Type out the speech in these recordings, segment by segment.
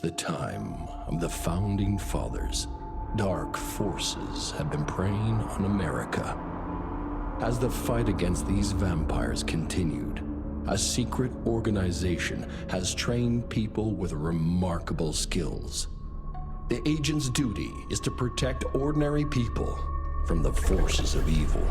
The time of the Founding Fathers, dark forces have been preying on America. As the fight against these vampires continued, a secret organization has trained people with remarkable skills. The agent's duty is to protect ordinary people from the forces of evil.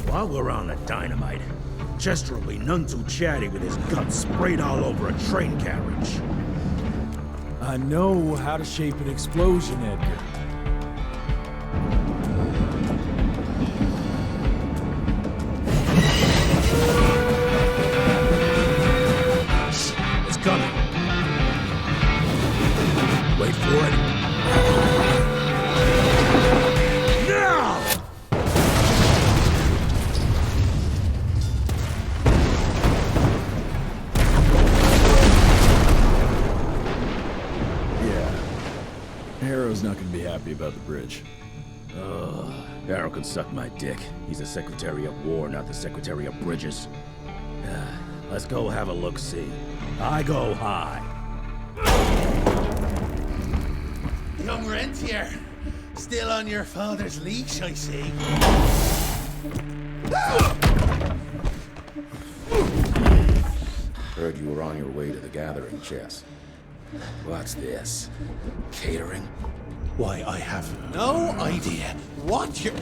While we're on the dynamite, Chester will be none too chatty with his guts sprayed all over a train carriage. I know how to shape an explosion, Edgar. It's coming. Wait for it. Now! Harrow's not gonna be happy about the bridge. Harrow can suck my dick. He's the Secretary of War, not the Secretary of Bridges. Let's go have a look-see. I go high. Young Rentier, still on your father's leash, I see. Heard you were on your way to the gathering, Chess. What's this? Catering? Why, I have no idea what you're...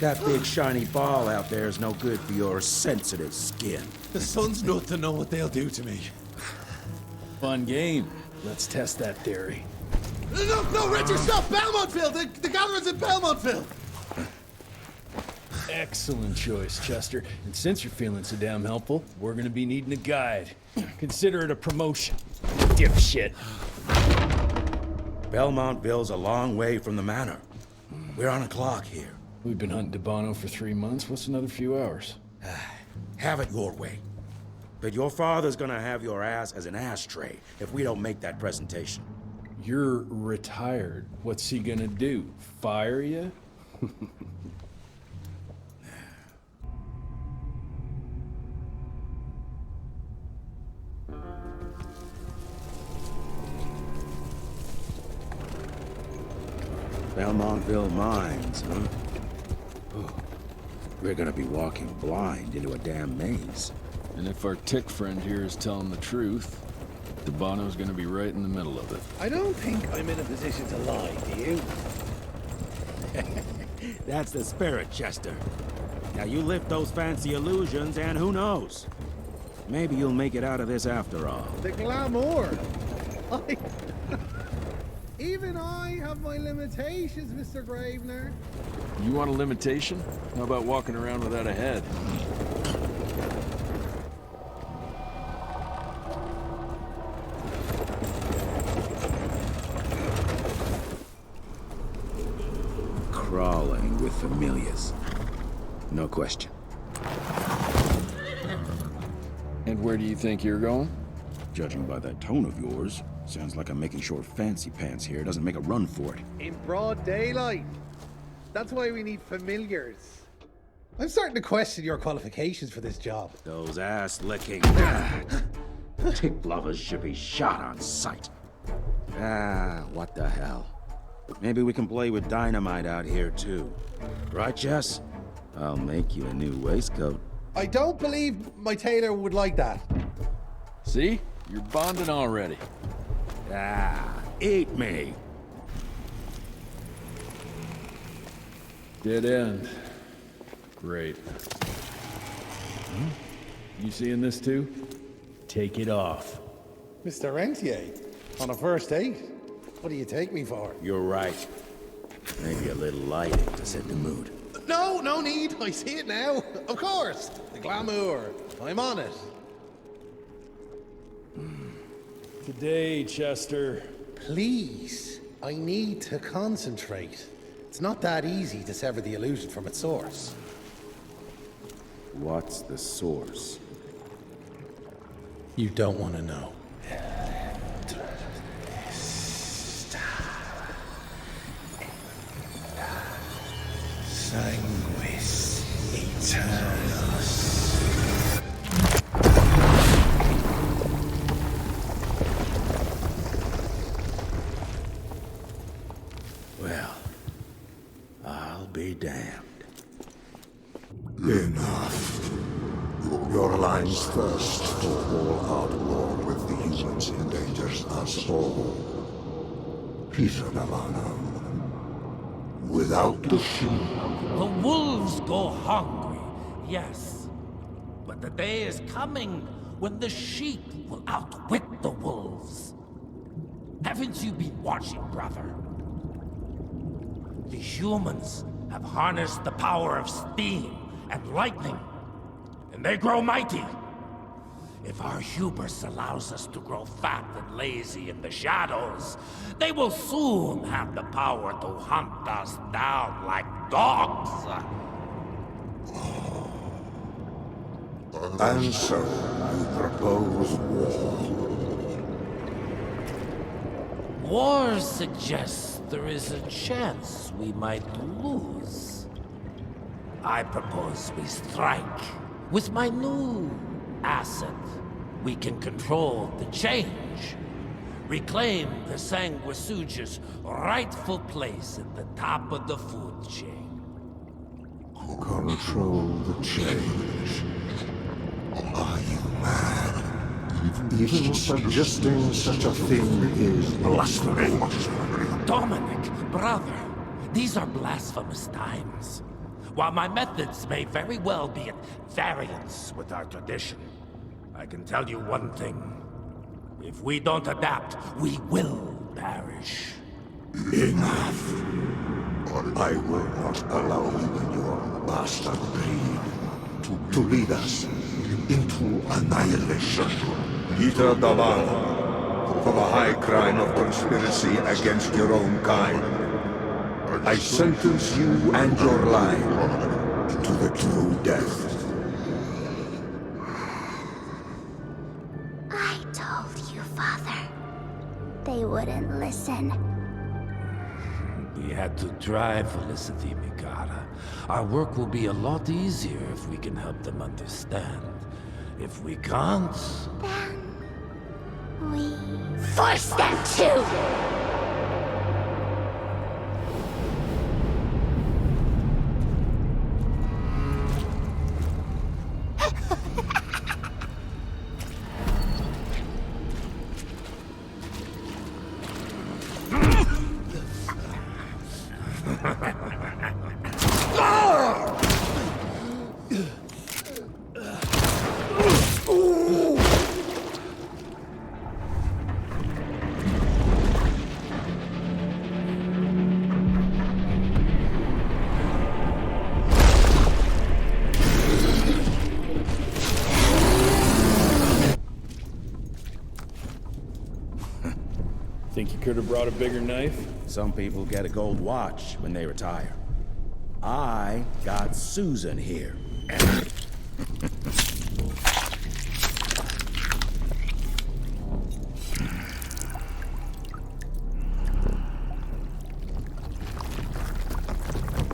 That big shiny ball out there is no good for your sensitive skin. The sun's not to know what they'll do to me. Fun game. Let's test that theory. No, Richard, stop! Belmontville! The gathering's in Belmontville! Excellent choice, Chester. And since you're feeling so damn helpful, we're gonna be needing a guide. Consider it a promotion, dipshit. Belmontville's a long way from the manor. We're on a clock here. We've been hunting DeBono for 3 months. What's another few hours? Have it your way. But your father's gonna have your ass as an ashtray if we don't make that presentation. You're retired. What's he gonna do? Fire you? Belmontville Mines, huh? Oh, we're gonna be walking blind into a damn maze. And if our tick friend here is telling the truth, DeBono's gonna be right in the middle of it. I don't think I'm in a position to lie, do you? That's the spirit, Chester. Now you lift those fancy illusions and who knows? Maybe you'll make it out of this after all. The glamour! Even I have my limitations, Mr. Gravener. You want a limitation? How about walking around without a head? Crawling with familiars. No question. And where do you think you're going? Judging by that tone of yours, sounds like I'm making sure fancy pants here doesn't make a run for it. In broad daylight. That's why we need familiars. I'm starting to question your qualifications for this job. Those ass-licking tick lovers should be shot on sight. What the hell? Maybe we can play with dynamite out here, too. Right, Jess? I'll make you a new waistcoat. I don't believe my tailor would like that. See? You're bonding already. Ah, eat me. Dead end. Great. You seeing this too? Take it off. Mr. Rentier, on a first date? What do you take me for? You're right. Maybe a little lighting to set the mood. No, no need. I see it now. Of course. The glamour. I'm on it. Today, Chester. Please, I need to concentrate. It's not that easy to sever the illusion from its source. What's the source? You don't want to know. Sanguis Eternus. Well, I'll be damned. Enough. Your line's thirst for all-out war with the humans endangers us all. Peter Navarro. Without the sheep. The wolves go hungry, yes. But the day is coming when the sheep will outwit the wolves. Haven't you been watching, brother? The humans have harnessed the power of steam and lightning, and they grow mighty. If our hubris allows us to grow fat and lazy in the shadows, they will soon have the power to hunt us down like dogs. And so, you propose war. War suggests there is a chance we might lose. I propose we strike. With my new asset, we can control the change. Reclaim the Sanguisuja's rightful place at the top of the food chain. Control the change. Are you mad? Even suggesting such a thing is blasphemy. Dominic, brother, these are blasphemous times. While my methods may very well be at variance with our tradition, I can tell you one thing. If we don't adapt, we will perish. Enough. I will not allow you and your bastard breed to lead us into annihilation. Peter Davan, for the high crime of conspiracy against your own kind, I sentence you and your line to the true death. I told you, Father. They wouldn't listen. We had to drive Felicity, Mikata. Our work will be a lot easier if we can help them understand. If we can't... Then... we... force them to! Think you could have brought a bigger knife? Some people get a gold watch when they retire. I got Susan here.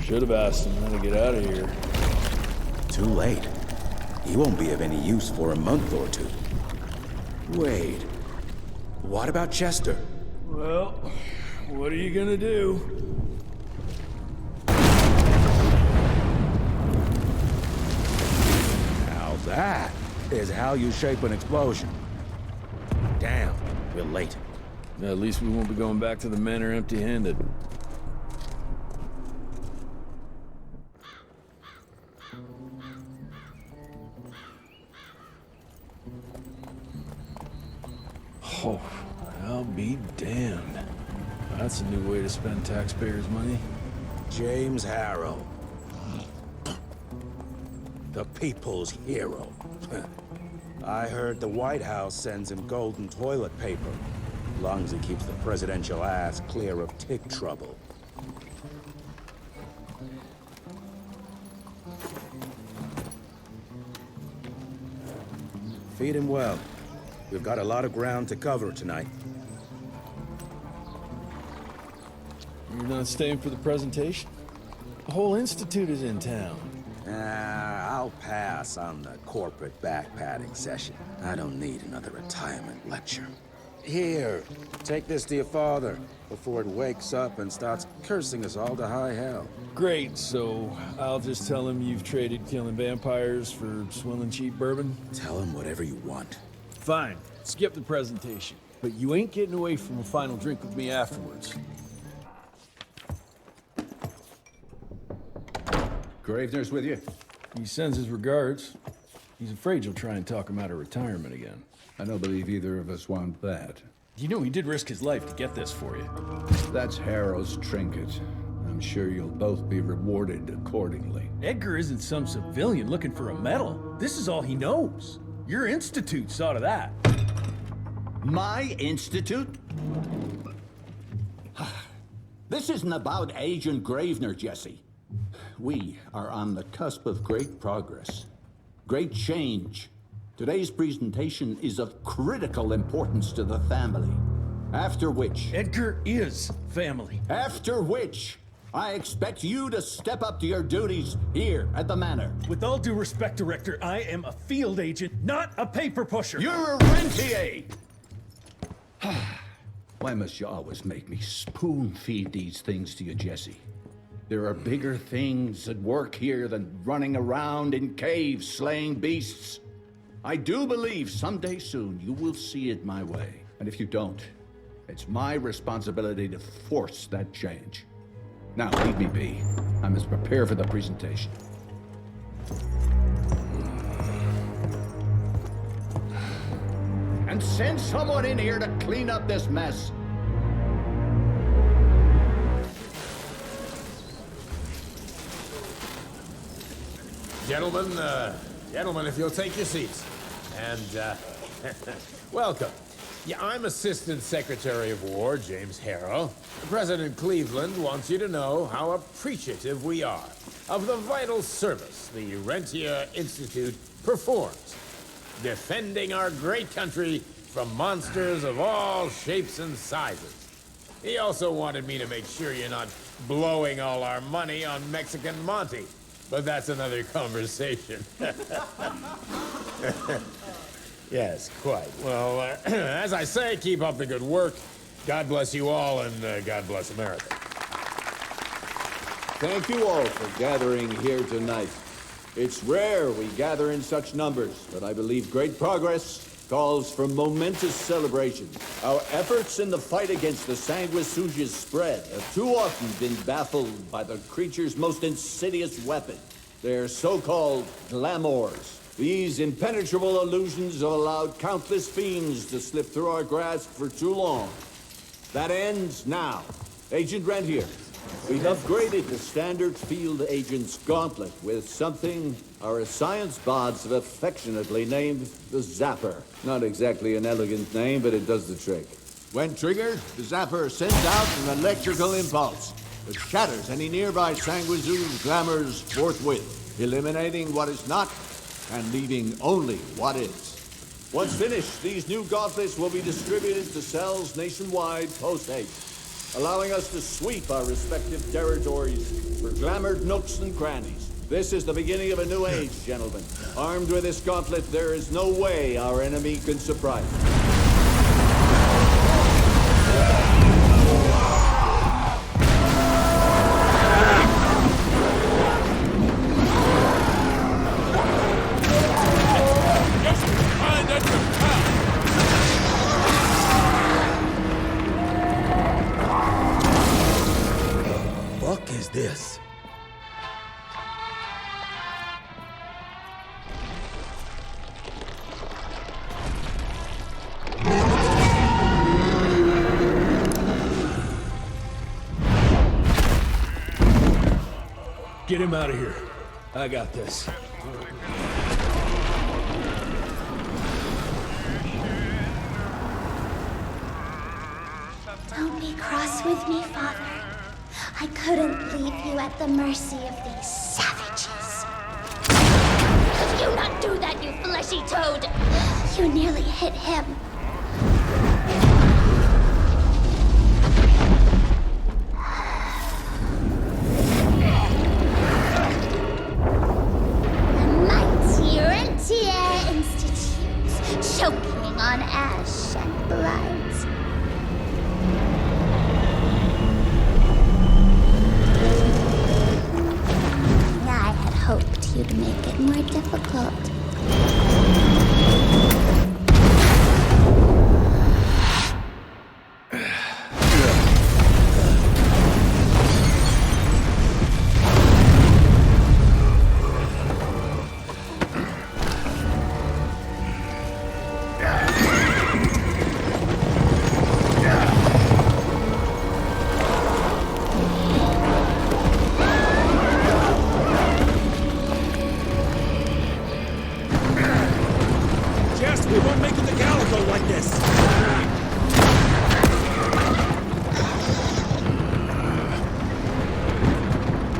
Should have asked him how to get out of here. Too late. He won't be of any use for a month or two. Wait. What about Chester? Well, what are you gonna do? That is how you shape an explosion. Damn, we're late. At least we won't be going back to the manor empty-handed. Oh, I'll be damned. That's a new way to spend taxpayers' money. James Harrow. The people's hero. I heard the White House sends him golden toilet paper. As long as he keeps the presidential ass clear of tick trouble. Feed him well. We've got a lot of ground to cover tonight. You're not staying for the presentation? The whole institute is in town. I'll pass on the corporate backpatting session. I don't need another retirement lecture. Here, take this to your father before it wakes up and starts cursing us all to high hell. Great, so I'll just tell him you've traded killing vampires for swilling cheap bourbon? Tell him whatever you want. Fine, skip the presentation. But you ain't getting away from a final drink with me afterwards. Gravener's with you? He sends his regards. He's afraid you'll try and talk him out of retirement again. I don't believe either of us want that. You know he did risk his life to get this for you. That's Harrow's trinket. I'm sure you'll both be rewarded accordingly. Edgar isn't some civilian looking for a medal. This is all he knows. Your institute saw to that. My institute? This isn't about Agent Gravener, Jesse. We are on the cusp of great progress, great change. Today's presentation is of critical importance to the family. After which... Edgar is family. After which, I expect you to step up to your duties here at the manor. With all due respect, Director, I am a field agent, not a paper pusher. You're a rentier! Why must you always make me spoon-feed these things to you, Jesse? There are bigger things at work here than running around in caves slaying beasts. I do believe someday soon you will see it my way. And if you don't, it's my responsibility to force that change. Now, leave me be. I must prepare for the presentation. And send someone in here to clean up this mess. Gentlemen, if you'll take your seats. And, welcome. Yeah, I'm Assistant Secretary of War, James Harrow. President Cleveland wants you to know how appreciative we are of the vital service the Rentier Institute performs, defending our great country from monsters of all shapes and sizes. He also wanted me to make sure you're not blowing all our money on Mexican Monty. But that's another conversation. Yes, quite. Well, as I say, keep up the good work. God bless you all, and God bless America. Thank you all for gathering here tonight. It's rare we gather in such numbers, but I believe great progress calls for momentous celebration. Our efforts in the fight against the sanguisuga's spread have too often been baffled by the creature's most insidious weapon, their so-called glamours. These impenetrable illusions have allowed countless fiends to slip through our grasp for too long. That ends now. Agent Rentier, we've upgraded the standard field agent's gauntlet with something our science bots have affectionately named the Zapper. Not exactly an elegant name, but it does the trick. When triggered, the Zapper sends out an electrical impulse that shatters any nearby sanguisuga's glamours forthwith, eliminating what is not and leaving only what is. Once finished, these new gauntlets will be distributed to cells nationwide post-haste, allowing us to sweep our respective territories for glamored nooks and crannies. This is the beginning of a new age, gentlemen. Armed with this gauntlet, there is no way our enemy can surprise us. get him out of here. I got this. Don't be cross with me, Father. I couldn't leave you at the mercy of these savages. Could you not do that, you fleshy toad? You nearly hit him. The mighty Rentier Institute, choking on ash and blood. I had hoped you'd make it more difficult. We won't make it to Calico like this!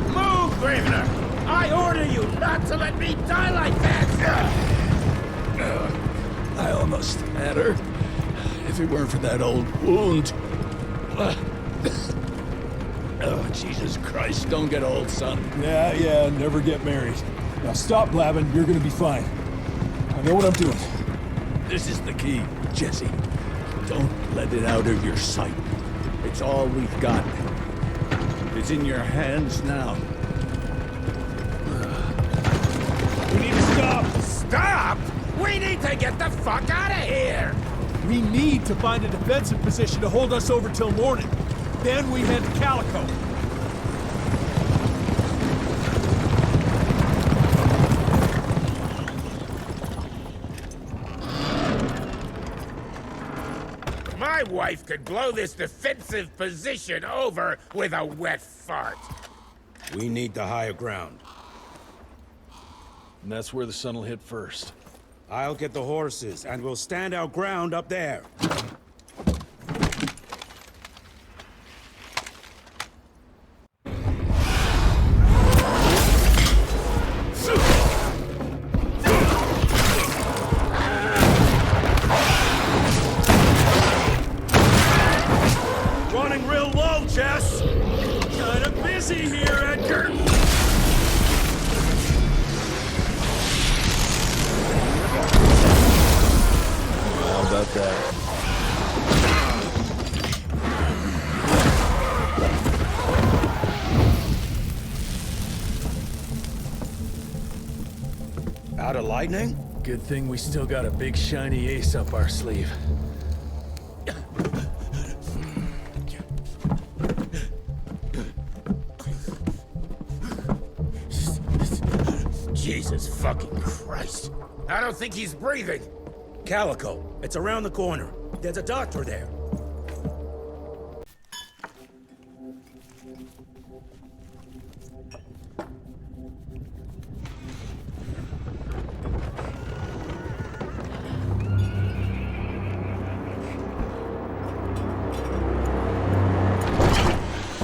Move, Gravener! I order you not to let me die like that! I almost had her. If it weren't for that old wound. Oh, Jesus Christ, don't get old, son. Yeah, never get married. Now stop blabbing, you're gonna be fine. I know what I'm doing. This is the key, Jesse. Don't let it out of your sight. It's all we've got. It's in your hands now. We need to stop! Stop? We need to get the fuck out of here! We need to find a defensive position to hold us over till morning. Then we head to Calico. My wife could blow this defensive position over with a wet fart. We need the higher ground. And that's where the sun will hit first. I'll get the horses, and we'll stand our ground up there. Running real low, Jess! Kinda busy here, Edgar! How about that? Out of lightning? Good thing we still got a big shiny ace up our sleeve. Jesus fucking Christ. I don't think he's breathing. Calico, it's around the corner. There's a doctor there.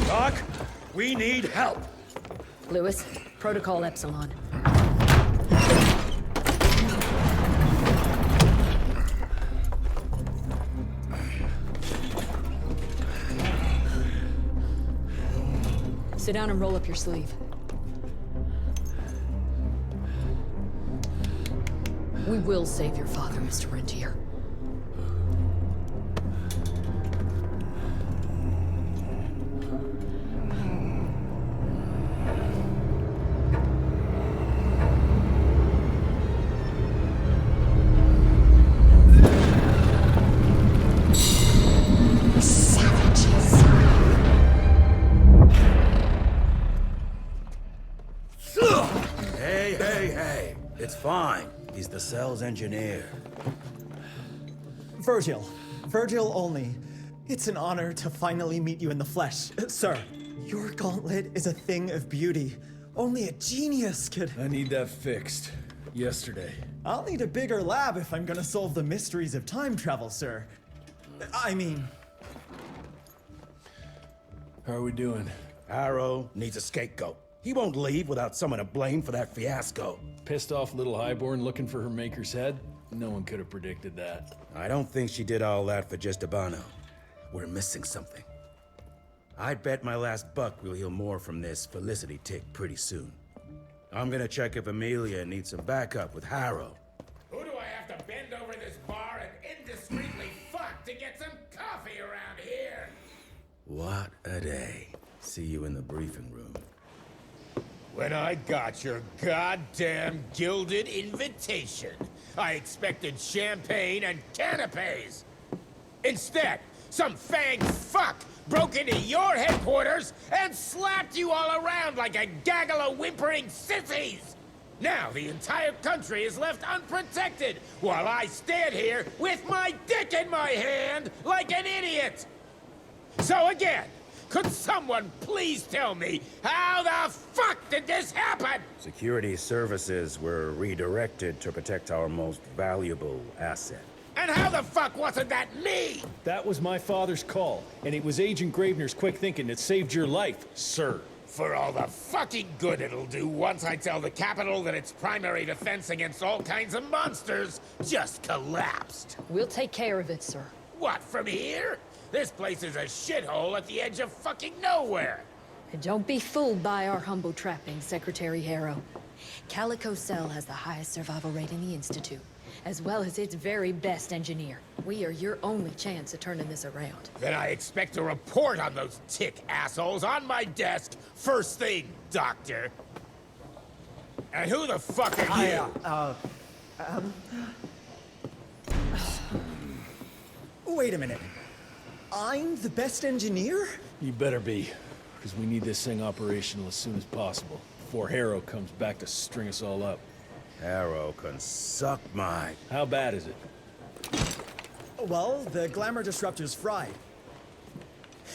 Doc, we need help. Lewis, Protocol Epsilon. Sit down and roll up your sleeve. We will save your father, Mr. Rentier. Hey. It's fine. He's the cell's engineer. Virgil. Virgil only. It's an honor to finally meet you in the flesh. Sir, your gauntlet is a thing of beauty. Only a genius could... I need that fixed. Yesterday. I'll need a bigger lab if I'm gonna solve the mysteries of time travel, sir. I mean... How are we doing? Harrow needs a scapegoat. He won't leave without someone to blame for that fiasco. Pissed off little highborn looking for her maker's head? No one could have predicted that. I don't think she did all that for just Abano. We're missing something. I'd bet my last buck we'll hear more from this Felicity tick pretty soon. I'm gonna check if Amelia needs some backup with Harrow. Who do I have to bend over this bar and indiscreetly fuck to get some coffee around here? What a day. See you in the briefing room. When I got your goddamn gilded invitation, I expected champagne and canapes. Instead, some fang fuck broke into your headquarters and slapped you all around like a gaggle of whimpering sissies! Now the entire country is left unprotected while I stand here with my dick in my hand like an idiot! So again, could someone please tell me how the fuck did this happen? Security services were redirected to protect our most valuable asset. And how the fuck wasn't that me? That was my father's call, and it was Agent Gravener's quick thinking that saved your life, sir. For all the fucking good it'll do once I tell the Capitol that its primary defense against all kinds of monsters just collapsed. We'll take care of it, sir. What, from here? This place is a shithole at the edge of fucking nowhere. And don't be fooled by our humble trappings, Secretary Harrow. Calico Cell has the highest survival rate in the Institute, as well as its very best engineer. We are your only chance of turning this around. Then I expect a report on those tick assholes on my desk first thing, Doctor. And who the fuck are you? Wait a minute. I'm the best engineer? You better be, because we need this thing operational as soon as possible, before Harrow comes back to string us all up. Harrow can suck my... How bad is it? Well, the glamour disruptor's fried.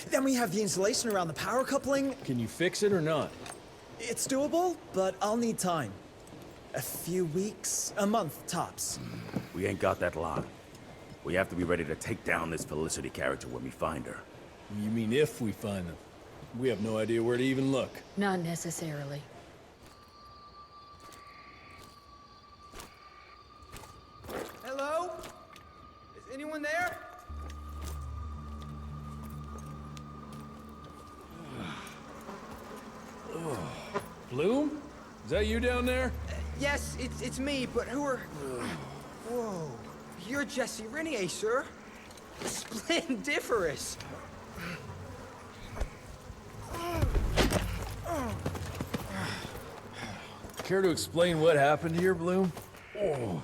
Then we have the insulation around the power coupling. Can you fix it or not? It's doable, but I'll need time. A few weeks, a month, tops. We ain't got that long. We have to be ready to take down this Felicity character when we find her. You mean if we find them? We have no idea where to even look. Not necessarily. Hello? Is anyone there? Bloom? Is that you down there? Yes, it's me, but who are... Whoa. You're Jesse Renier, sir. Splendiferous. Care to explain what happened here, Bloom? Well,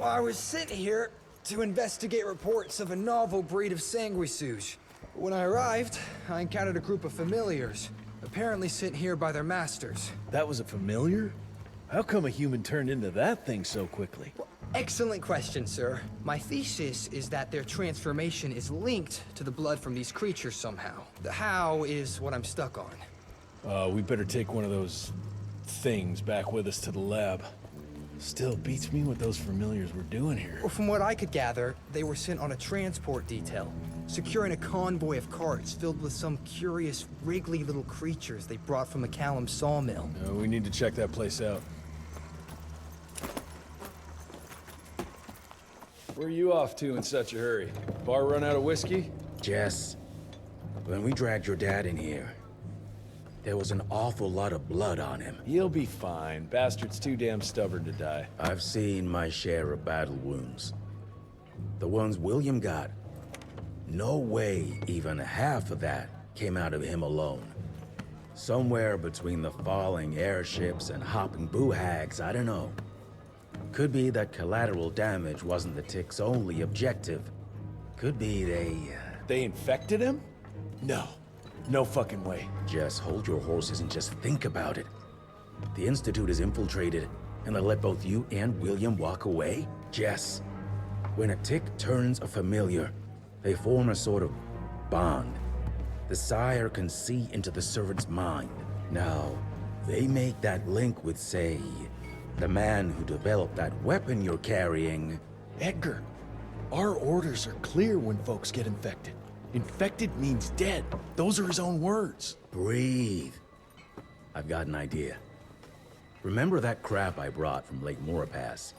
I was sent here to investigate reports of a novel breed of sanguisuge. When I arrived, I encountered a group of familiars, apparently sent here by their masters. That was a familiar? How come a human turned into that thing so quickly? Well, excellent question, sir. My thesis is that their transformation is linked to the blood from these creatures somehow. The how is what I'm stuck on. We better take one of those things back with us to the lab. Still beats me what those familiars were doing here. Well, from what I could gather, they were sent on a transport detail, securing a convoy of carts filled with some curious, wriggly little creatures they brought from McCallum's sawmill. We need to check that place out. Where are you off to in such a hurry? Bar run out of whiskey? Jess, when we dragged your dad in here, there was an awful lot of blood on him. He'll be fine. Bastard's too damn stubborn to die. I've seen my share of battle wounds. The ones William got, no way even half of that came out of him alone. Somewhere between the falling airships and hopping boo-hags, I don't know. Could be that collateral damage wasn't the tick's only objective. Could be They infected him? No. No fucking way. Just hold your horses and just think about it. The Institute is infiltrated, and they let both you and William walk away? Jess, when a tick turns a familiar, they form a sort of bond. The sire can see into the servant's mind. Now, they make that link with, say, the man who developed that weapon you're carrying... Edgar, our orders are clear when folks get infected. Infected means dead. Those are his own words. Breathe. I've got an idea. Remember that crap I brought from Lake Morapass?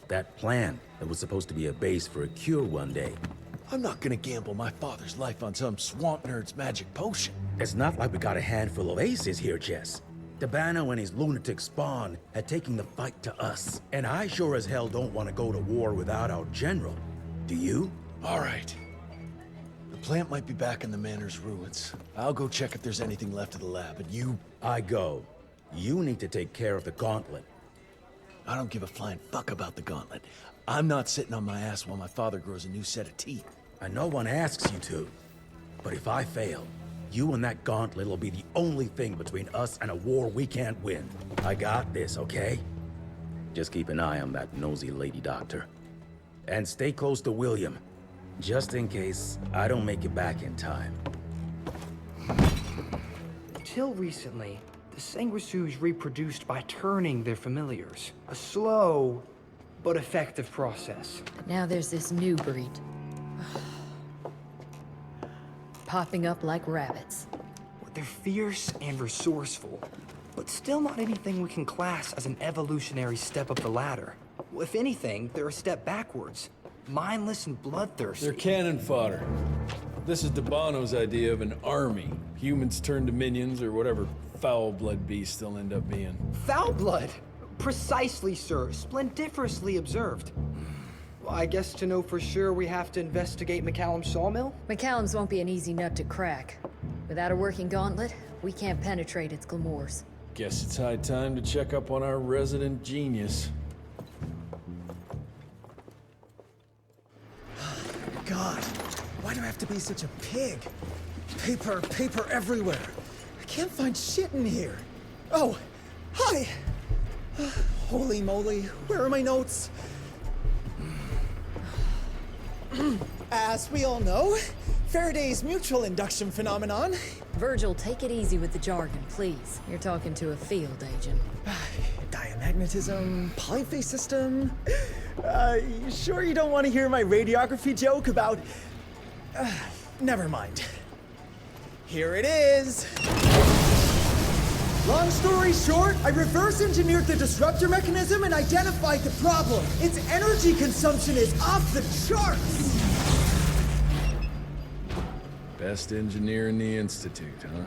That plant that was supposed to be a base for a cure one day. I'm not gonna gamble my father's life on some swamp nerd's magic potion. It's not like we got a handful of aces here, Jess. Dabano and his lunatic spawn had taken the fight to us. And I sure as hell don't want to go to war without our general. Do you? All right. The plant might be back in the manor's ruins. I'll go check if there's anything left of the lab, and you... I go. You need to take care of the gauntlet. I don't give a flying fuck about the gauntlet. I'm not sitting on my ass while my father grows a new set of teeth. And no one asks you to. But if I fail, you and that gauntlet will be the only thing between us and a war we can't win. I got this, okay? Just keep an eye on that nosy lady doctor. And stay close to William, just in case I don't make it back in time. Till recently, the Sanguisuge reproduced by turning their familiars. A slow, but effective process. But now there's this new breed. Popping up like rabbits. They're fierce and resourceful, but still not anything we can class as an evolutionary step up the ladder. If anything, they're a step backwards. Mindless and bloodthirsty. They're cannon fodder. This is Dabano's idea of an army. Humans turn to minions or whatever foul-blood beasts they'll end up being. Foul blood? Precisely, sir. Splendiferously observed. Well, I guess to know for sure we have to investigate McCallum's sawmill? McCallum's won't be an easy nut to crack. Without a working gauntlet, we can't penetrate its glamours. Guess it's high time to check up on our resident genius. God, why do I have to be such a pig? Paper everywhere. I can't find shit in here. Oh, hi! Holy moly, where are my notes? As we all know, Faraday's mutual induction phenomenon. Virgil, take it easy with the jargon, please. You're talking to a field agent. Diamagnetism, polyphase system. You sure you don't want to hear my radiography joke about... never mind. Here it is. Long story short, I reverse engineered the disruptor mechanism and identified the problem. Its energy consumption is off the charts. Best engineer in the Institute, huh?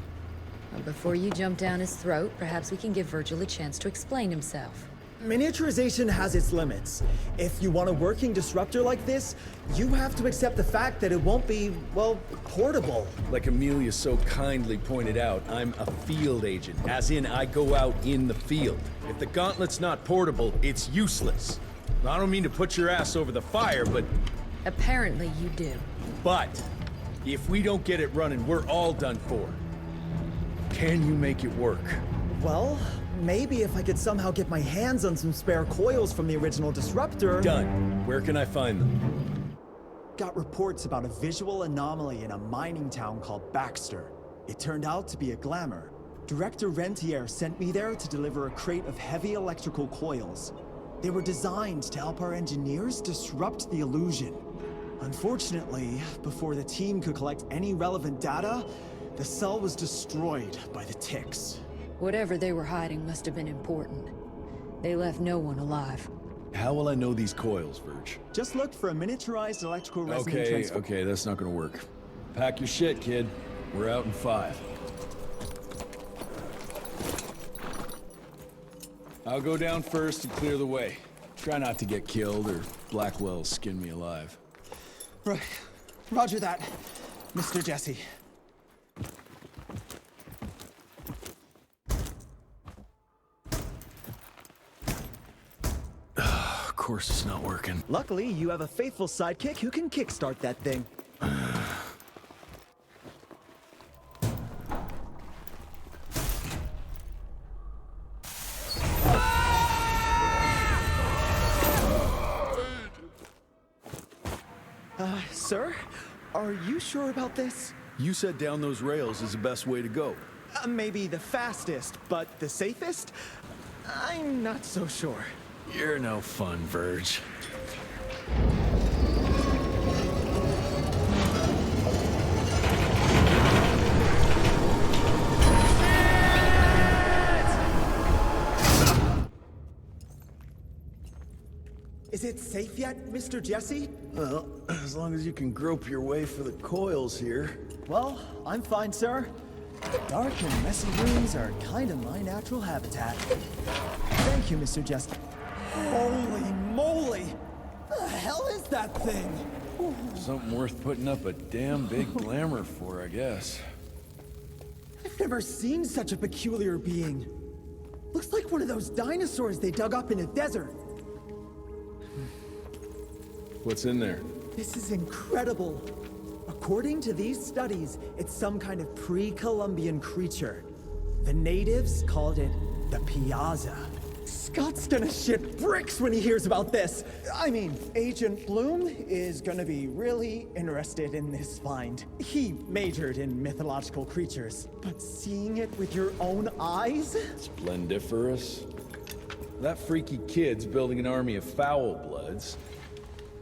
Well, before you jump down his throat, perhaps we can give Virgil a chance to explain himself. Miniaturization has its limits. If you want a working disruptor like this, you have to accept the fact that it won't be, well, portable. Like Amelia so kindly pointed out, I'm a field agent, as in I go out in the field. If the gauntlet's not portable, it's useless. I don't mean to put your ass over the fire, but... Apparently you do. But, if we don't get it running, we're all done for. Can you make it work? Well, maybe if I could somehow get my hands on some spare coils from the original disruptor... Done. Where can I find them? Got reports about a visual anomaly in a mining town called Baxter. It turned out to be a glamour. Director Rentier sent me there to deliver a crate of heavy electrical coils. They were designed to help our engineers disrupt the illusion. Unfortunately, before the team could collect any relevant data, the cell was destroyed by the ticks. Whatever they were hiding must have been important. They left no one alive. How will I know these coils, Verge? Just look for a miniaturized electrical resonant transformer. Okay, that's not gonna work. Pack your shit, kid. We're out in 5. I'll go down first and clear the way. Try not to get killed or Blackwell skin me alive. Right. Roger that, Mr. Jesse. Of course it's not working. Luckily, you have a faithful sidekick who can kickstart that thing. Sir? Are you sure about this? You said down those rails is the best way to go. Maybe the fastest, but the safest? I'm not so sure. You're no fun, Verge. Is it safe yet, Mr. Jesse? Well, as long as you can grope your way for the coils here. Well, I'm fine, sir. The dark and messy rooms are kind of my natural habitat. Thank you, Mr. Jesse. Holy moly! The hell is that thing? Something worth putting up a damn big glamour for, I guess. I've never seen such a peculiar being. Looks like one of those dinosaurs they dug up in a desert. What's in there? This is incredible. According to these studies, it's some kind of pre-Columbian creature. The natives called it the Piazza. Scott's gonna shit bricks when he hears about this. I mean, Agent Bloom is gonna be really interested in this find. He majored in mythological creatures, but seeing it with your own eyes? Splendiferous. That freaky kid's building an army of foul bloods.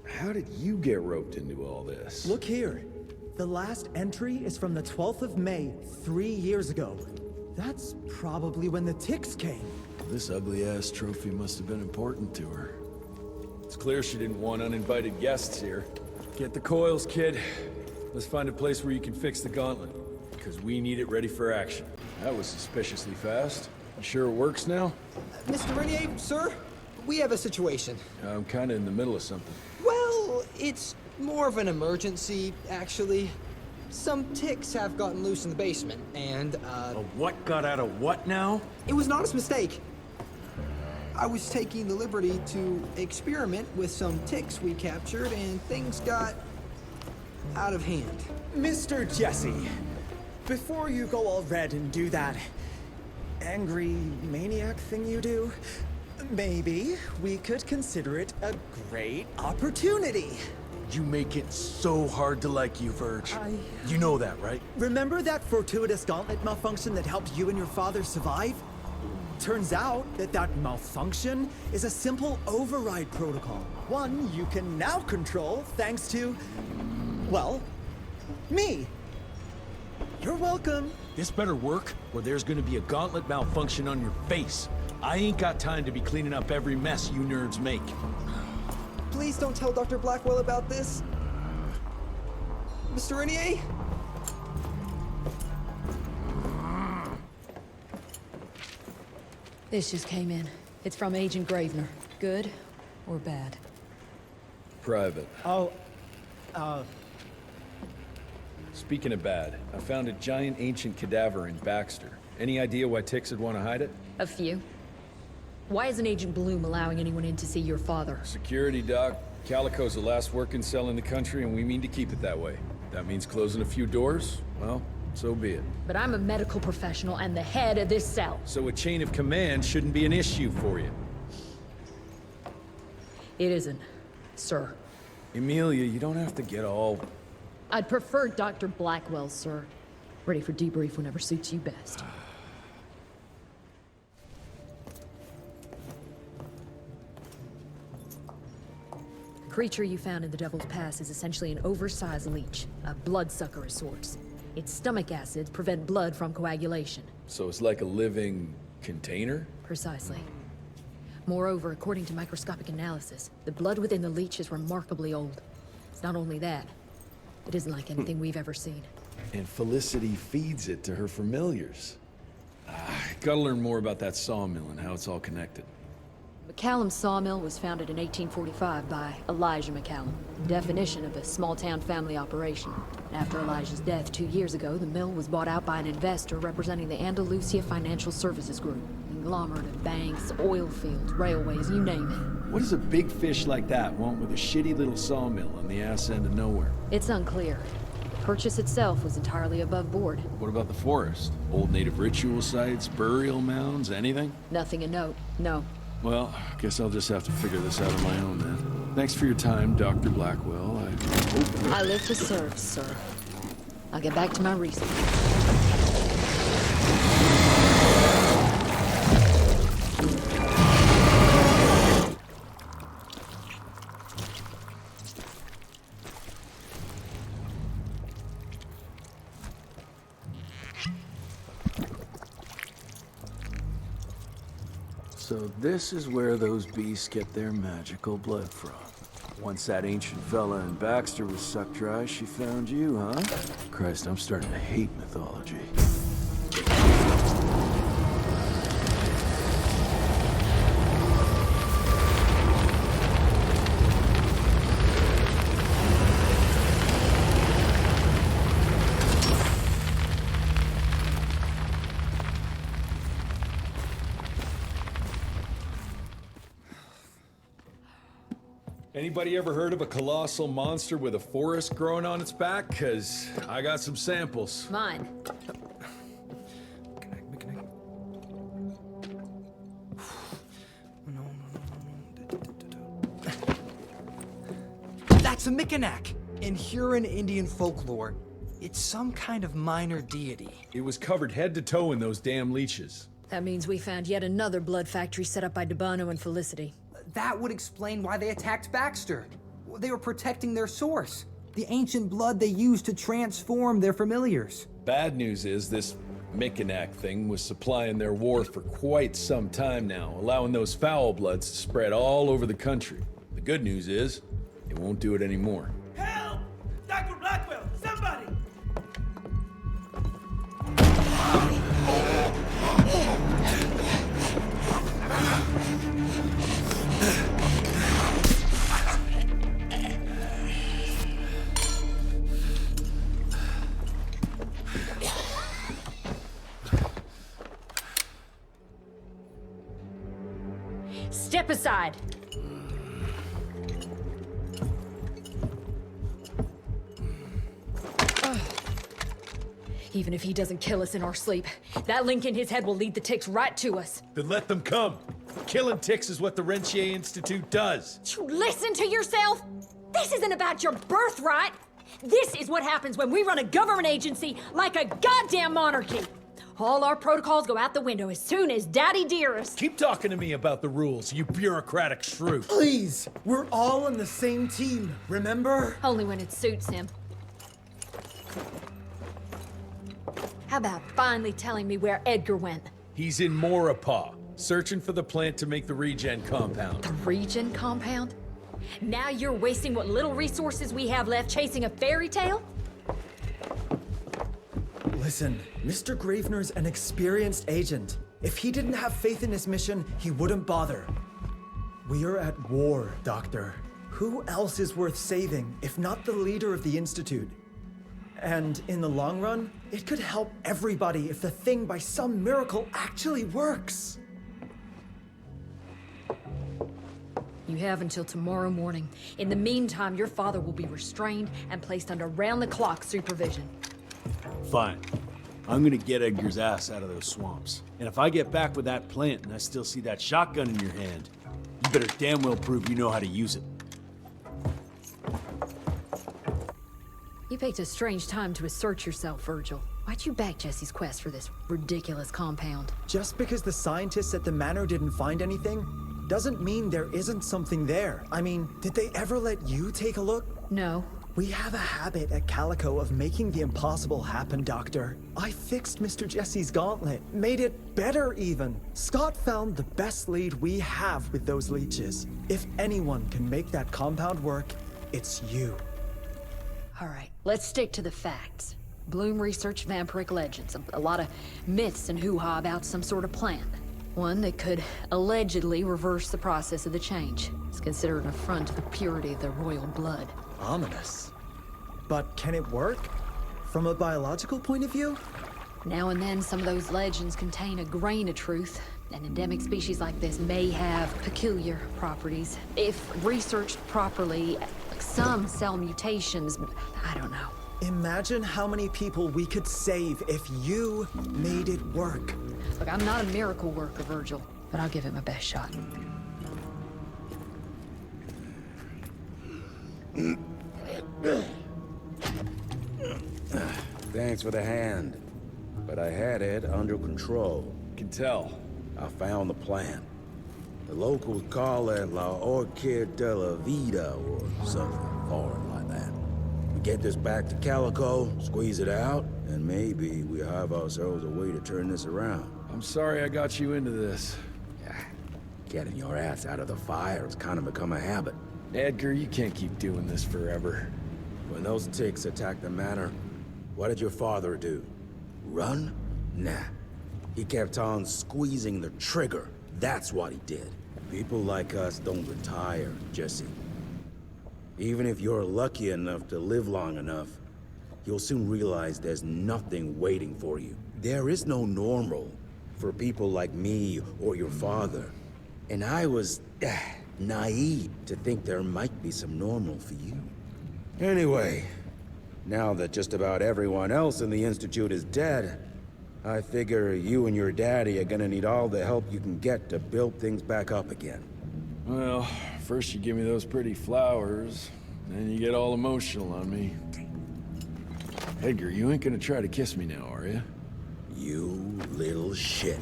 How did you get roped into all this? Look here. The last entry is from the 12th of May, 3 years ago. That's probably when the ticks came. This ugly-ass trophy must have been important to her. It's clear she didn't want uninvited guests here. Get the coils, kid. Let's find a place where you can fix the gauntlet. Because we need it ready for action. That was suspiciously fast. You sure it works now? Mr. Renier, sir, we have a situation. I'm kinda in the middle of something. Well, it's more of an emergency, actually. Some ticks have gotten loose in the basement, and, A what got out of what now? It was an honest mistake. I was taking the liberty to experiment with some ticks we captured, and things got out of hand. Mr. Jesse, before you go all red and do that angry maniac thing you do, maybe we could consider it a great opportunity. You make it so hard to like you, Verge. You know that, right? Remember that fortuitous gauntlet malfunction that helped you and your father survive? Turns out that malfunction is a simple override protocol. One you can now control thanks to, well, me. You're welcome. This better work, or there's gonna be a gauntlet malfunction on your face. I ain't got time to be cleaning up every mess you nerds make. Please don't tell Dr. Blackwell about this. Mr. Renier? This just came in. It's from Agent Gravener. Good or bad? Private. Oh, Speaking of bad, I found a giant ancient cadaver in Baxter. Any idea why ticks would want to hide it? A few. Why isn't Agent Bloom allowing anyone in to see your father? Security, Doc. Calico's the last working cell in the country, and we mean to keep it that way. That means closing a few doors? Well, so be it. But I'm a medical professional and the head of this cell. So a chain of command shouldn't be an issue for you. It isn't, sir. Emilia, you don't have to get all... I'd prefer Dr. Blackwell, sir. Ready for debrief whenever suits you best. The creature you found in the Devil's Pass is essentially an oversized leech, a bloodsucker of sorts. Its stomach acids prevent blood from coagulation. So it's like a living container? Precisely. Moreover, according to microscopic analysis, the blood within the leech is remarkably old. It's not only that, it isn't like anything we've ever seen. And Felicity feeds it to her familiars. Gotta learn more about that sawmill and how it's all connected. McCallum Sawmill was founded in 1845 by Elijah McCallum, definition of a small-town family operation. After Elijah's death 2 years ago, the mill was bought out by an investor representing the Andalusia Financial Services Group. Conglomerate of banks, oil fields, railways, you name it. What does a big fish like that want with a shitty little sawmill on the ass end of nowhere? It's unclear. The purchase itself was entirely above board. What about the forest? Old native ritual sites, burial mounds, anything? Nothing a note, no. Well, I guess I'll just have to figure this out on my own then. Thanks for your time, Dr. Blackwell. I live to serve, sir. I'll get back to my research. So this is where those beasts get their magical blood from. Once that ancient fella in Baxter was sucked dry, she found you, huh? Christ, I'm starting to hate mythology. Anybody ever heard of a colossal monster with a forest growing on its back? 'Cause I got some samples. Mine. That's a Mikanak! In Huron Indian folklore, it's some kind of minor deity. It was covered head to toe in those damn leeches. That means we found yet another blood factory set up by Debano and Felicity. That would explain why they attacked Baxter. They were protecting their source, the ancient blood they used to transform their familiars. Bad news is this Mikanak thing was supplying their war for quite some time now, allowing those foul bloods to spread all over the country. The good news is, it won't do it anymore. Help! Dr. Blackwell, somebody! Step aside! Even if he doesn't kill us in our sleep, that link in his head will lead the ticks right to us. Then let them come. Killing ticks is what the Rentier Institute does. You listen to yourself? This isn't about your birthright. This is what happens when we run a government agency like a goddamn monarchy. All our protocols go out the window as soon as Daddy Dearest. Keep talking to me about the rules, you bureaucratic shrew. Please! We're all on the same team, remember? Only when it suits him. How about finally telling me where Edgar went? He's in Maurepas, searching for the plant to make the regen compound. The regen compound? Now you're wasting what little resources we have left chasing a fairy tale? Listen, Mr. Gravener's an experienced agent. If he didn't have faith in his mission, he wouldn't bother. We are at war, Doctor. Who else is worth saving, if not the leader of the Institute? And in the long run, it could help everybody if the thing by some miracle actually works. You have until tomorrow morning. In the meantime, your father will be restrained and placed under round-the-clock supervision. Fine. I'm gonna get Edgar's ass out of those swamps. And if I get back with that plant and I still see that shotgun in your hand, you better damn well prove you know how to use it. You picked a strange time to assert yourself, Virgil. Why'd you back Jesse's quest for this ridiculous compound? Just because the scientists at the manor didn't find anything, doesn't mean there isn't something there. I mean, did they ever let you take a look? No. We have a habit at Calico of making the impossible happen, Doctor. I fixed Mr. Jesse's gauntlet, made it better even. Scott found the best lead we have with those leeches. If anyone can make that compound work, it's you. All right, let's stick to the facts. Bloom researched vampiric legends, a lot of myths and hoo-ha about some sort of plant. One that could allegedly reverse the process of the change. It's considered an affront to the purity of the royal blood. Ominous. But can it work? From a biological point of view? Now and then, some of those legends contain a grain of truth. An endemic species like this may have peculiar properties. If researched properly, some cell mutations, I don't know. Imagine how many people we could save if you made it work. Look, I'm not a miracle worker, Virgil, but I'll give it my best shot. Thanks for the hand, but I had it under control. Can tell. I found the plant. The locals call it La Orchid de la Vida or something foreign like that. We get this back to Calico, squeeze it out, and maybe we have ourselves a way to turn this around. I'm sorry I got you into this. Getting your ass out of the fire has kind of become a habit. Edgar, you can't keep doing this forever. When those ticks attacked the manor, what did your father do? Run? Nah. He kept on squeezing the trigger. That's what he did. People like us don't retire, Jesse. Even if you're lucky enough to live long enough, you'll soon realize there's nothing waiting for you. There is no normal for people like me or your father. And I was naive to think there might be some normal for you. Anyway, now that just about everyone else in the Institute is dead, I figure you and your daddy are gonna need all the help you can get to build things back up again. Well, first you give me those pretty flowers, then you get all emotional on me. Edgar, you ain't gonna try to kiss me now, are you? You little shit.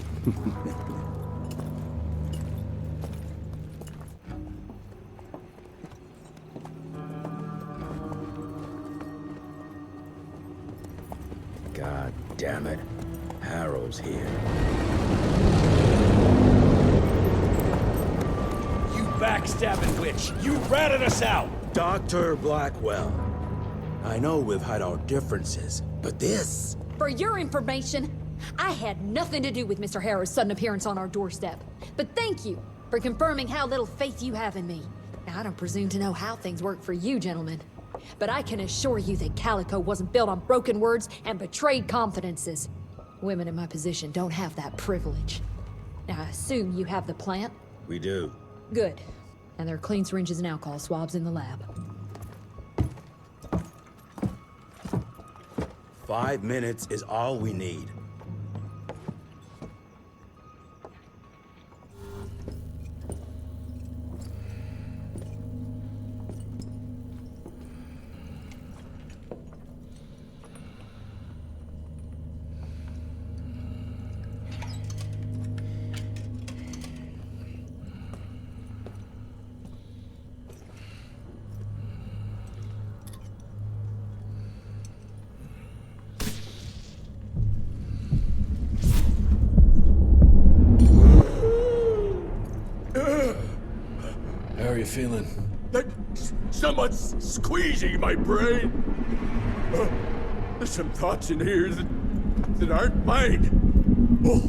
God damn it. Harrow's here. You backstabbing witch! You ratted us out! Dr. Blackwell. I know we've had our differences, but this... For your information, I had nothing to do with Mr. Harrow's sudden appearance on our doorstep. But thank you for confirming how little faith you have in me. Now, I don't presume to know how things work for you, gentlemen. But I can assure you that Calico wasn't built on broken words and betrayed confidences. Women in my position don't have that privilege. Now, I assume you have the plant? We do. Good. And there are clean syringes and alcohol swabs in the lab. 5 minutes is all we need. How are you feeling? Someone's squeezing my brain. There's some thoughts in here that aren't mine. Oh,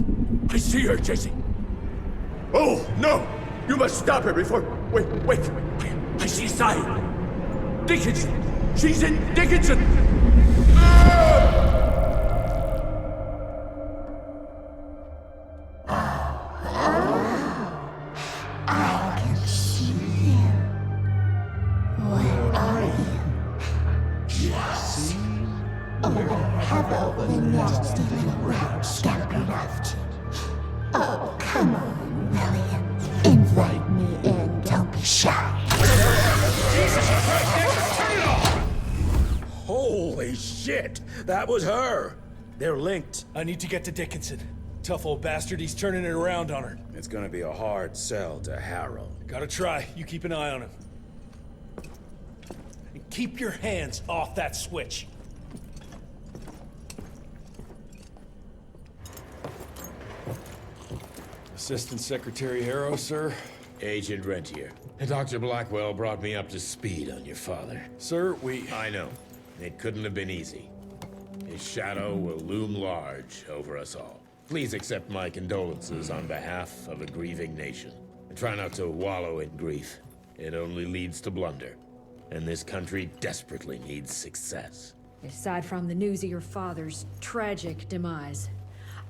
I see her, Jesse. Oh, no! You must stop her before... Wait. I see Sai. Dickinson. She's in Dickinson. I can see you. Where are you? Jesse? Or have all the nasty little rat scampering after you? Oh, come on, William. Invite me in, don't be shy. Jesus Christ, turn it off! Holy shit! That was her! They're linked. I need to get to Dickinson. Tough old bastard, he's turning it around on her. It's gonna be a hard sell to Harrow. Gotta try. You keep an eye on him. And keep your hands off that switch. Assistant Secretary Harrow, sir. Agent Rentier. Dr. Blackwell brought me up to speed on your father. Sir, I know. It couldn't have been easy. His shadow will loom large over us all. Please accept my condolences on behalf of a grieving nation. Try not to wallow in grief. It only leads to blunder. And this country desperately needs success. Aside from the news of your father's tragic demise,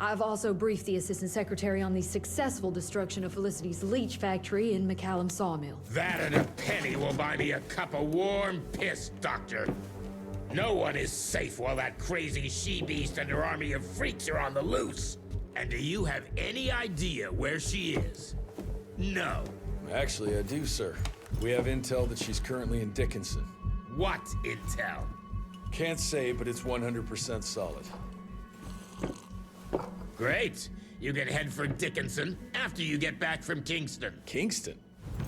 I've also briefed the Assistant Secretary on the successful destruction of Felicity's leech factory in McCallum Sawmill. That and a penny will buy me a cup of warm piss, Doctor. No one is safe while that crazy she-beast and her army of freaks are on the loose. And do you have any idea where she is? No. Actually, I do, sir. We have intel that she's currently in Dickinson. What intel? Can't say, but it's 100% solid. Great. You can head for Dickinson after you get back from Kingston. Kingston?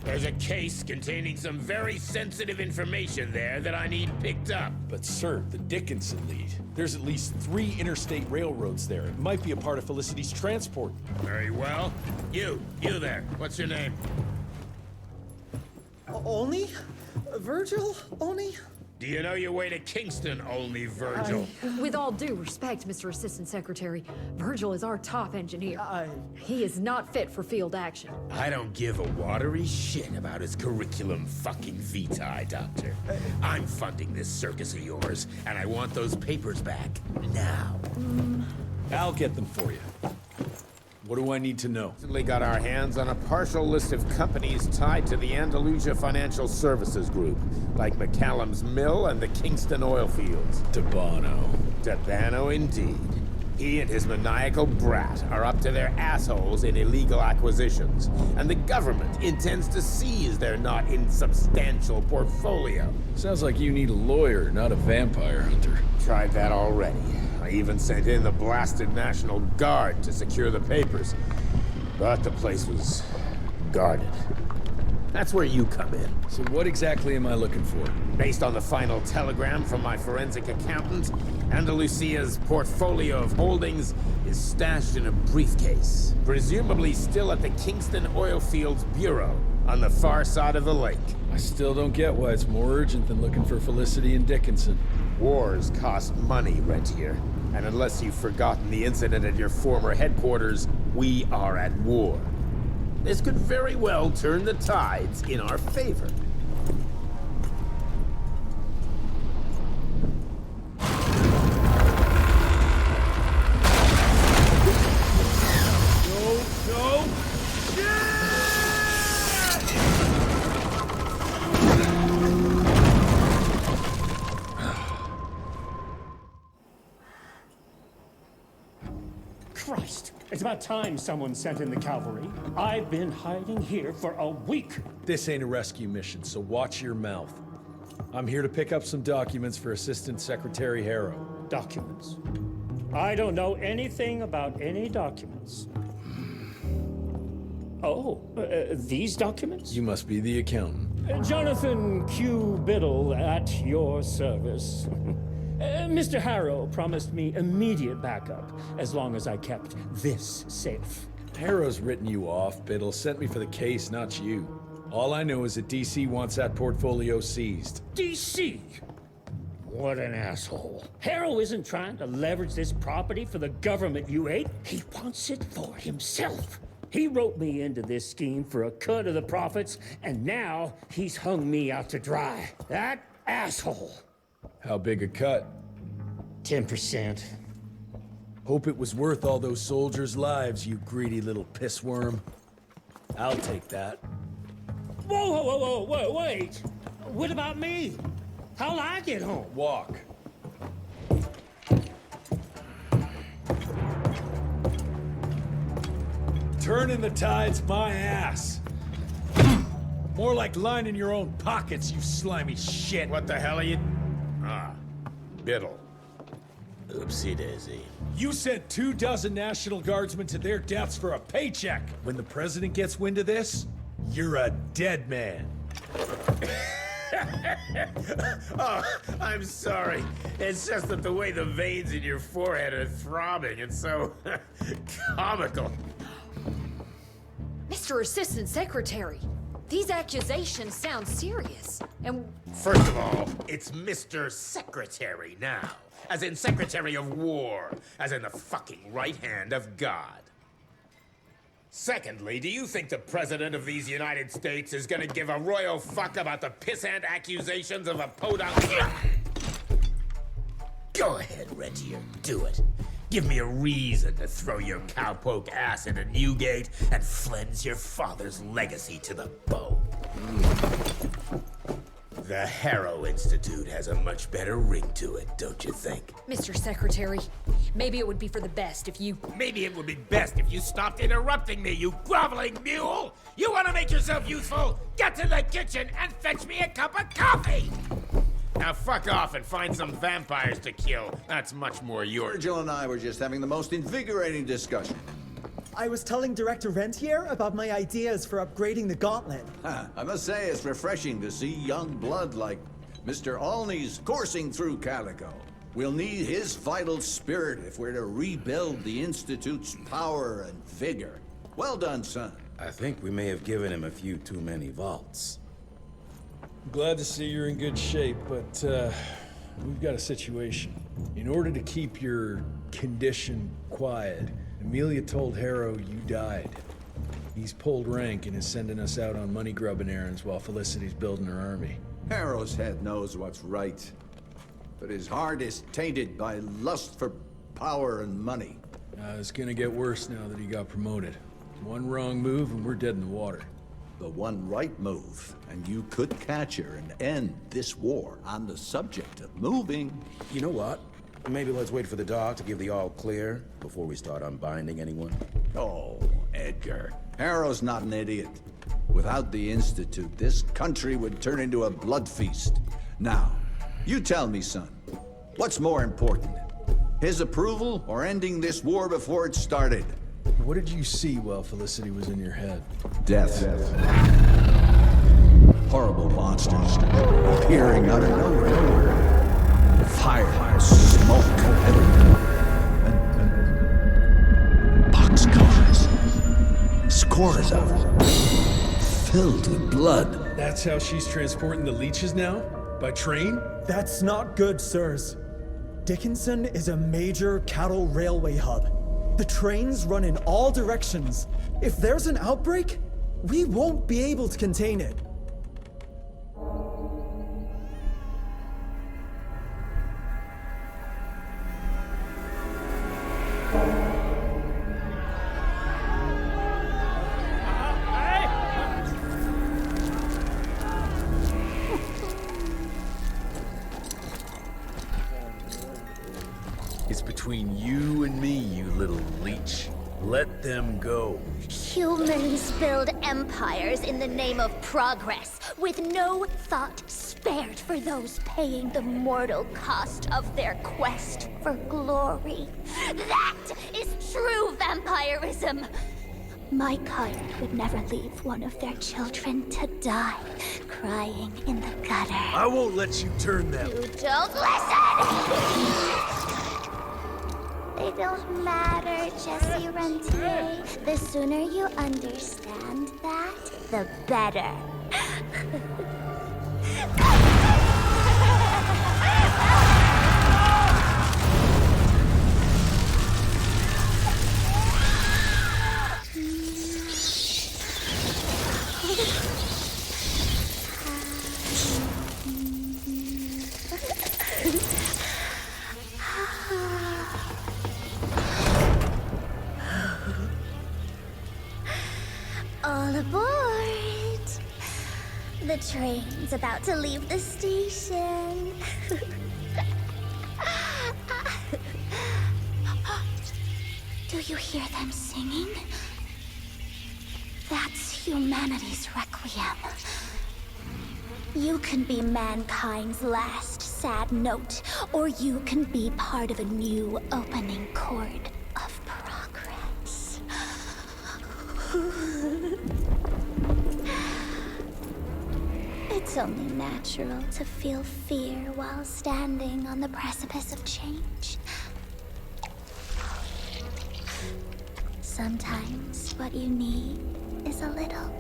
There's a case containing some very sensitive information there that I need picked up. But sir, the Dickinson lead. There's at least 3 interstate railroads there. It might be a part of Felicity's transport. Very well. You there. What's your name? Only? Virgil? Only? Do you know your way to Kingston, only Virgil? With all due respect, Mr. Assistant Secretary, Virgil is our top engineer. He is not fit for field action. I don't give a watery shit about his curriculum fucking vitae, Doctor. I'm funding this circus of yours, and I want those papers back now. I'll get them for you. What do I need to know? Recently got our hands on a partial list of companies tied to the Andalusia Financial Services Group, like McCallum's Mill and the Kingston oil fields. Debano indeed. He and his maniacal brat are up to their assholes in illegal acquisitions, and the government intends to seize their not insubstantial portfolio. Sounds like you need a lawyer, not a vampire hunter. Tried that already. I even sent in the blasted National Guard to secure the papers. But the place was guarded. That's where you come in. So what exactly am I looking for? Based on the final telegram from my forensic accountant, Andalusia's portfolio of holdings is stashed in a briefcase, presumably still at the Kingston Oil Fields Bureau on the far side of the lake. I still don't get why it's more urgent than looking for Felicity and Dickinson. Wars cost money, Rentier. And unless you've forgotten the incident at your former headquarters, we are at war. This could very well turn the tides in our favor. Christ, it's about time someone sent in the cavalry. I've been hiding here for a week. This ain't a rescue mission, so watch your mouth. I'm here to pick up some documents for Assistant Secretary Harrow. Documents? I don't know anything about any documents. Oh, these documents? You must be the accountant. Jonathan Q. Biddle at your service. Mr. Harrow promised me immediate backup as long as I kept this safe. Harrow's written you off, Biddle. Sent me for the case, not you. All I know is that DC wants that portfolio seized. DC? What an asshole. Harrow isn't trying to leverage this property for the government you ate. He wants it for himself. He wrote me into this scheme for a cut of the profits, and now he's hung me out to dry. That asshole. How big a cut? 10%. Hope it was worth all those soldiers' lives, you greedy little pissworm. I'll take that. Whoa, wait! What about me? How'll I get home? Walk. Turning the tide's my ass. More like lining your own pockets, you slimy shit. What the hell are you... Biddle. Oopsie daisy. You sent 24 National Guardsmen to their deaths for a paycheck. When the president gets wind of this, you're a dead man. Oh, I'm sorry. It's just that the way the veins in your forehead are throbbing, it's so comical. Mr. Assistant Secretary, these accusations sound serious, and... First of all, it's Mr. Secretary now. As in Secretary of War. As in the fucking right hand of God. Secondly, do you think the President of these United States is gonna give a royal fuck about the pissant accusations of a podunk? Go ahead, Rentier, do it. Give me a reason to throw your cowpoke ass into Newgate and cleanse your father's legacy to the bone. The Harrow Institute has a much better ring to it, don't you think? Mr. Secretary, maybe it would be for the best if you... Maybe it would be best if you stopped interrupting me, you groveling mule! You want to make yourself useful? Get to the kitchen and fetch me a cup of coffee! Now fuck off and find some vampires to kill. That's much more yours. Virgil and I were just having the most invigorating discussion. I was telling Director Rentier about my ideas for upgrading the gauntlet. I must say it's refreshing to see young blood like Mr. Olney's coursing through Calico. We'll need his vital spirit if we're to rebuild the Institute's power and vigor. Well done, son. I think we may have given him a few too many vaults. Glad to see you're in good shape, but we've got a situation. In order to keep your condition quiet, Amelia told Harrow you died. He's pulled rank and is sending us out on money-grubbing errands while Felicity's building her army. Harrow's head knows what's right, but his heart is tainted by lust for power and money. It's gonna get worse now that he got promoted. One wrong move and we're dead in the water. The one right move, and you could catch her and end this war. On the subject of moving... You know what? Maybe let's wait for the dog to give the all clear before we start unbinding anyone. Oh, Edgar. Harrow's not an idiot. Without the Institute, this country would turn into a blood feast. Now, you tell me, son, what's more important? His approval or ending this war before it started? What did you see while Felicity was in your head? Death. Horrible monsters appearing out of nowhere. Fire, smoke, everything. And boxcars. Scores of them. Filled with blood. That's how she's transporting the leeches now? By train? That's not good, sirs. Dickinson is a major cattle railway hub. The trains run in all directions. If there's an outbreak, we won't be able to contain it. It's between you and me, you little leech. Let them go. Humans build empires in the name of progress, with no thought spared for those paying the mortal cost of their quest for glory. That is true vampirism! My kind would never leave one of their children to die, crying in the gutter. I won't let you turn them. You don't listen! They don't matter, Jesse Rentier. The sooner you understand that, the better. All aboard! The train's about to leave the station. Do you hear them singing? That's humanity's requiem. You can be mankind's last sad note, or you can be part of a new opening chord of progress. It's only natural to feel fear while standing on the precipice of change. Sometimes what you need is a little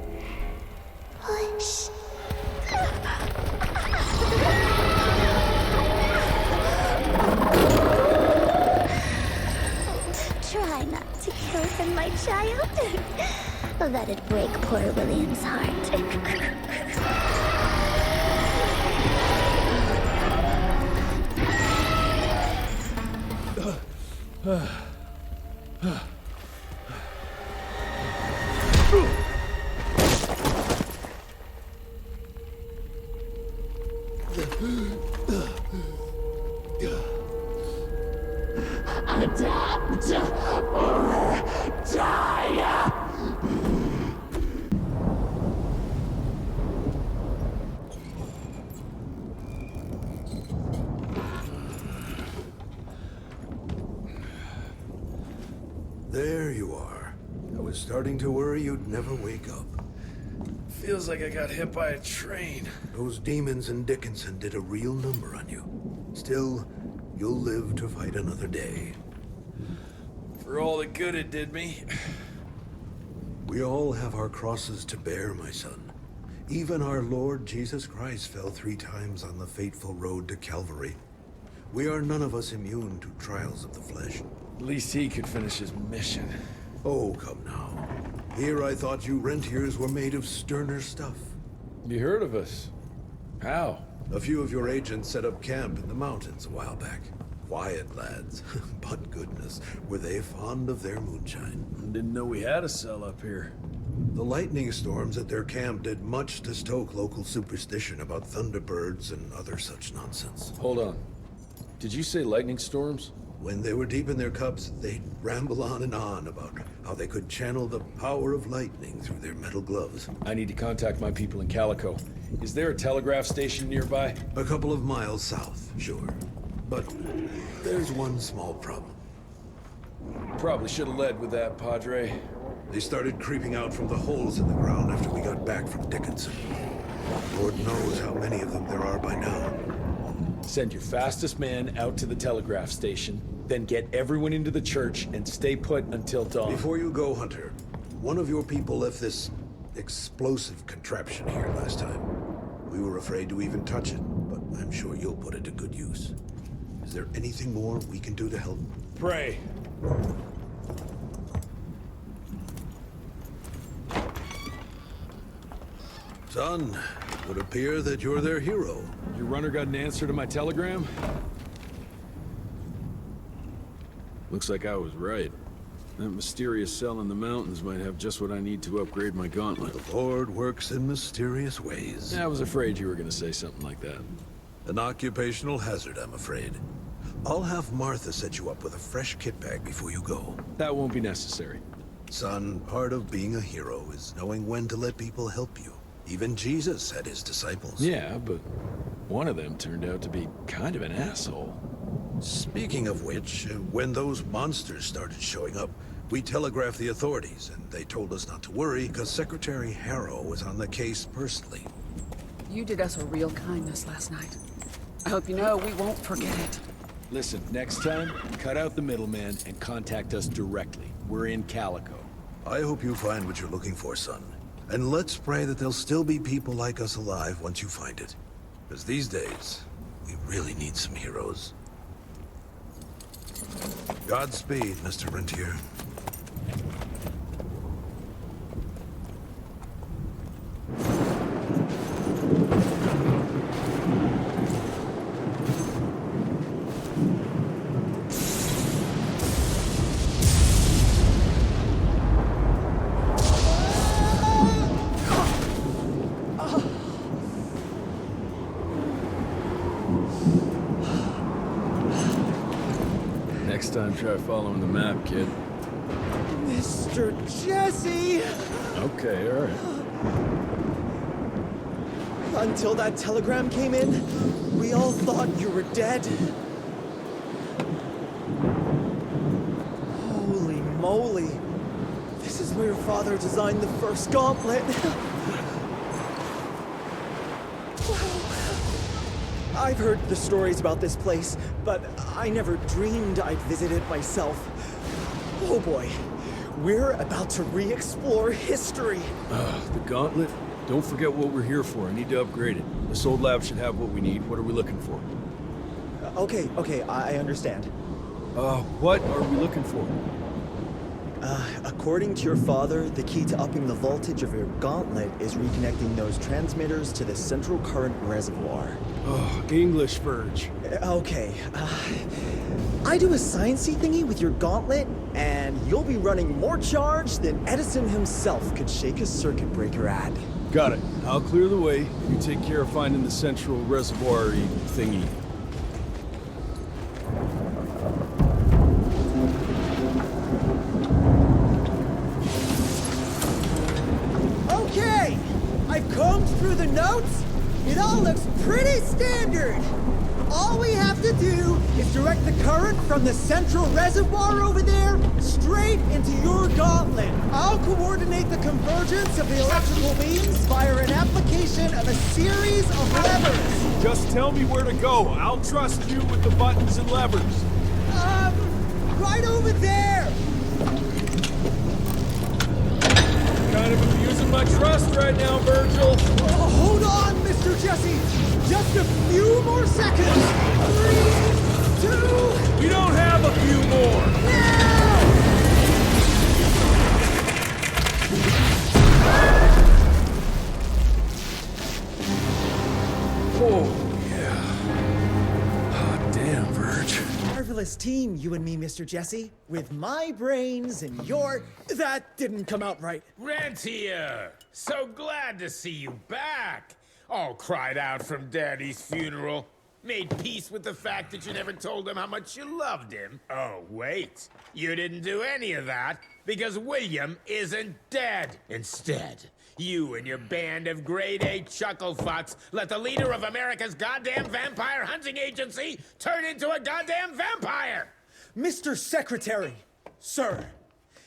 push. Try not to kill him, my child. Let it break poor William's heart. Adapt or die! There you are. was starting to worry you'd never wake up. Feels like I got hit by a train. Those demons in Dickinson did a real number on you. Still, you'll live to fight another day. For all the good it did me. We all have our crosses to bear, my son. Even our Lord Jesus Christ fell 3 times on the fateful road to Calvary. We are none of us immune to trials of the flesh. At least he could finish his mission. Oh, come now. Here I thought you rentiers were made of sterner stuff. You heard of us? How? A few of your agents set up camp in the mountains a while back. Quiet lads, but goodness, were they fond of their moonshine. Didn't know we had a cell up here. The lightning storms at their camp did much to stoke local superstition about thunderbirds and other such nonsense. Hold on. Did you say lightning storms? When they were deep in their cups, they'd ramble on and on about how they could channel the power of lightning through their metal gloves. I need to contact my people in Calico. Is there a telegraph station nearby? A couple of miles south, sure. But there's one small problem. Probably should have led with that, Padre. They started creeping out from the holes in the ground after we got back from Dickinson. Lord knows how many of them there are by now. Send your fastest man out to the telegraph station, then get everyone into the church and stay put until dawn. Before you go, Hunter, one of your people left this explosive contraption here last time. We were afraid to even touch it, but I'm sure you'll put it to good use. Is there anything more we can do to help? Pray. Son, it would appear that you're their hero. Your runner got an answer to my telegram? Looks like I was right. That mysterious cell in the mountains might have just what I need to upgrade my gauntlet. The Lord works in mysterious ways. I was afraid you were gonna say something like that. An occupational hazard, I'm afraid. I'll have Martha set you up with a fresh kit bag before you go. That won't be necessary. Son, part of being a hero is knowing when to let people help you. Even Jesus had his disciples. Yeah, but one of them turned out to be kind of an asshole. Speaking of which, when those monsters started showing up, we telegraphed the authorities, and they told us not to worry because Secretary Harrow was on the case personally. You did us a real kindness last night. I hope you know we won't forget it. Listen, next time, cut out the middleman and contact us directly. We're in Calico. I hope you find what you're looking for, son. And let's pray that there'll still be people like us alive once you find it. Because these days, we really need some heroes. Godspeed, Mr. Rentier. Next time, try following the map, kid. Mr. Jesse! Okay, all right. Until that telegram came in, we all thought you were dead. Holy moly. This is where your father designed the first gauntlet. I've heard the stories about this place, but I never dreamed I'd visit it myself. Oh boy, we're about to re-explore history. The gauntlet? Don't forget what we're here for. I need to upgrade it. This old lab should have what we need. What are we looking for? Okay, I understand. What are we looking for? According to your father, the key to upping the voltage of your gauntlet is reconnecting those transmitters to the central current reservoir. Oh, English Verge. Okay, I do a sciencey thingy with your gauntlet, and you'll be running more charge than Edison himself could shake a circuit breaker at. Got it. I'll clear the way. You take care of finding the central reservoir-y thingy. Okay, I've combed through the notes. It all looks pretty standard. All we have to do is direct the current from the central reservoir over there straight into your gauntlet. I'll coordinate the convergence of the electrical beams via an application of a series of levers. Just tell me where to go. I'll trust you with the buttons and levers. Right over there! Kind of abusing my trust right now, Virgil. Hold on, Mr. Jesse! Just a few more seconds! 3, 2... You don't have a few more! Oh, yeah. Hot damn, Virg. Marvelous team, you and me, Mr. Jesse. With my brains and your... That didn't come out right. Rentier! So glad to see you back! All cried out from Daddy's funeral. Made peace with the fact that you never told him how much you loved him. Oh, wait. You didn't do any of that because William isn't dead. Instead, you and your band of grade-A chucklefucks let the leader of America's goddamn vampire hunting agency turn into a goddamn vampire! Mr. Secretary, sir,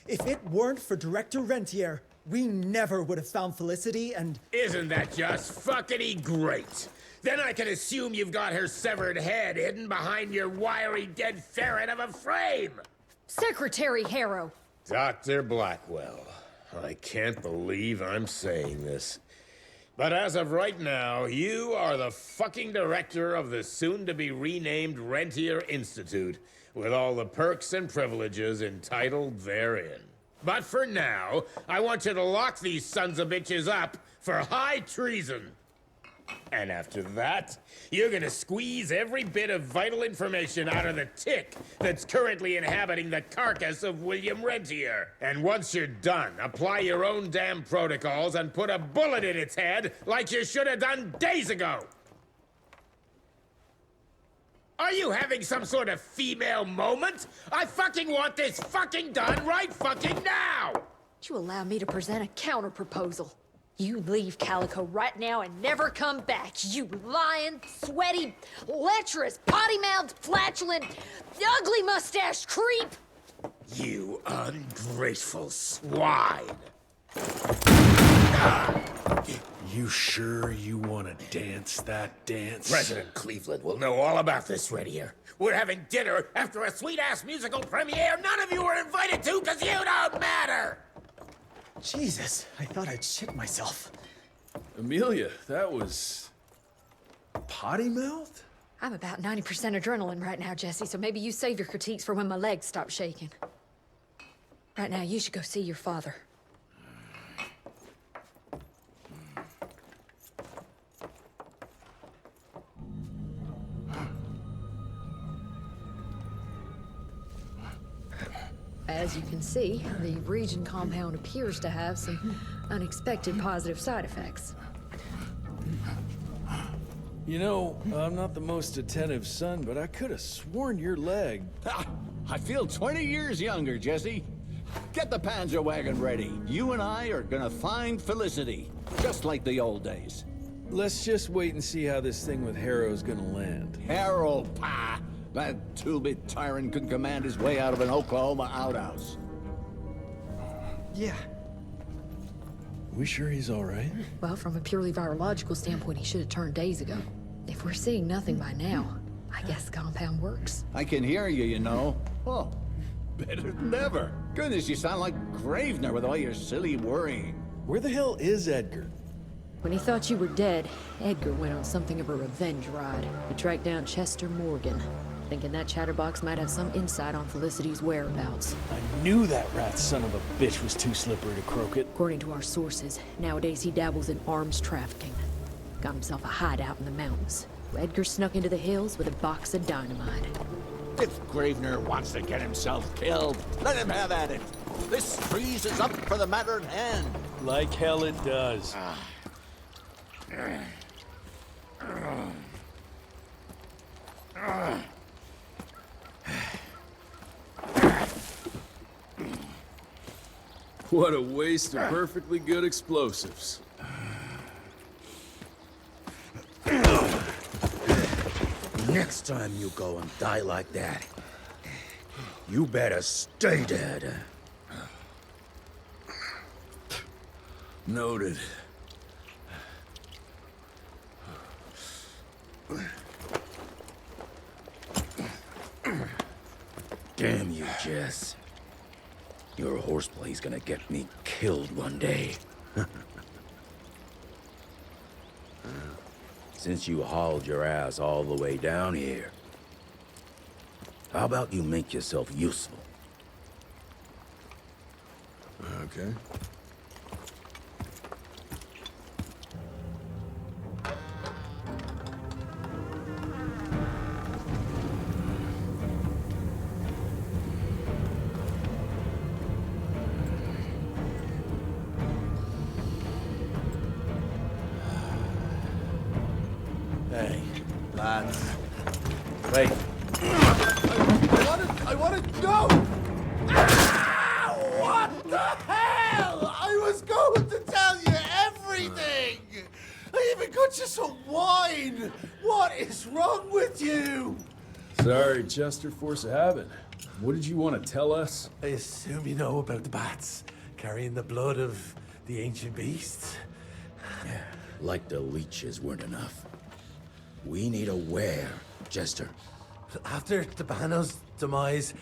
if it weren't for Director Rentier, we never would have found Felicity and... Isn't that just fuckity great? Then I can assume you've got her severed head hidden behind your wiry dead ferret of a frame! Secretary Harrow! Dr. Blackwell, I can't believe I'm saying this. But as of right now, you are the fucking director of the soon-to-be renamed Rentier Institute, with all the perks and privileges entitled therein. But for now, I want you to lock these sons of bitches up for high treason. And after that, you're gonna squeeze every bit of vital information out of the tick that's currently inhabiting the carcass of William Rentier. And once you're done, apply your own damn protocols and put a bullet in its head like you should have done days ago. Are you having some sort of female moment? I fucking want this fucking done right fucking now! You allow me to present a counter-proposal. You leave Calico right now and never come back, you lying, sweaty, lecherous, potty-mouthed, flatulent, ugly mustached creep! You ungrateful swine! You sure you want to dance that dance? President Cleveland will know all about this right here. We're having dinner after a sweet-ass musical premiere none of you were invited to because you don't matter! Jesus, I thought I'd shit myself. Amelia, that was... potty mouth? I'm about 90% adrenaline right now, Jesse, so maybe you save your critiques for when my legs stop shaking. Right now, you should go see your father. As you can see, the region compound appears to have some unexpected positive side effects. You know, I'm not the most attentive son, but I could have sworn your leg... I feel 20 years younger, Jesse. Get the Panzer wagon ready. You and I are gonna find Felicity, just like the old days. Let's just wait and see how this thing with Harrow's gonna land. Harrow, pa! That two-bit tyrant could command his way out of an Oklahoma outhouse. Yeah. We sure he's all right? Well, from a purely virological standpoint, he should have turned days ago. If we're seeing nothing by now, I guess the compound works. I can hear you, you know. Oh, better than ever. Goodness, you sound like Gravener with all your silly worrying. Where the hell is Edgar? When he thought you were dead, Edgar went on something of a revenge ride. He tracked down Chester Morgan, thinking that chatterbox might have some insight on Felicity's whereabouts. I knew that rat son of a bitch was too slippery to croak it. According to our sources, nowadays he dabbles in arms trafficking. Got himself a hideout in the mountains. Edgar snuck into the hills with a box of dynamite. If Gravener wants to get himself killed, let him have at it. This trees is up for the matter at hand. Like hell it does. What a waste of perfectly good explosives. Next time you go and die like that, you better stay dead. Noted. Damn you, Jess. Your horseplay's gonna get me killed one day. Since you hauled your ass all the way down here, how about you make yourself useful? Okay. Hey, lads. Wait. I wanna go! Ah, what the hell? I was going to tell you everything! I even got you some wine! What is wrong with you? Sorry, Chester, force of habit. What did you want to tell us? I assume you know about the bats carrying the blood of the ancient beasts. Yeah, like the leeches weren't enough. We need a where, Jester. After Debano's demise,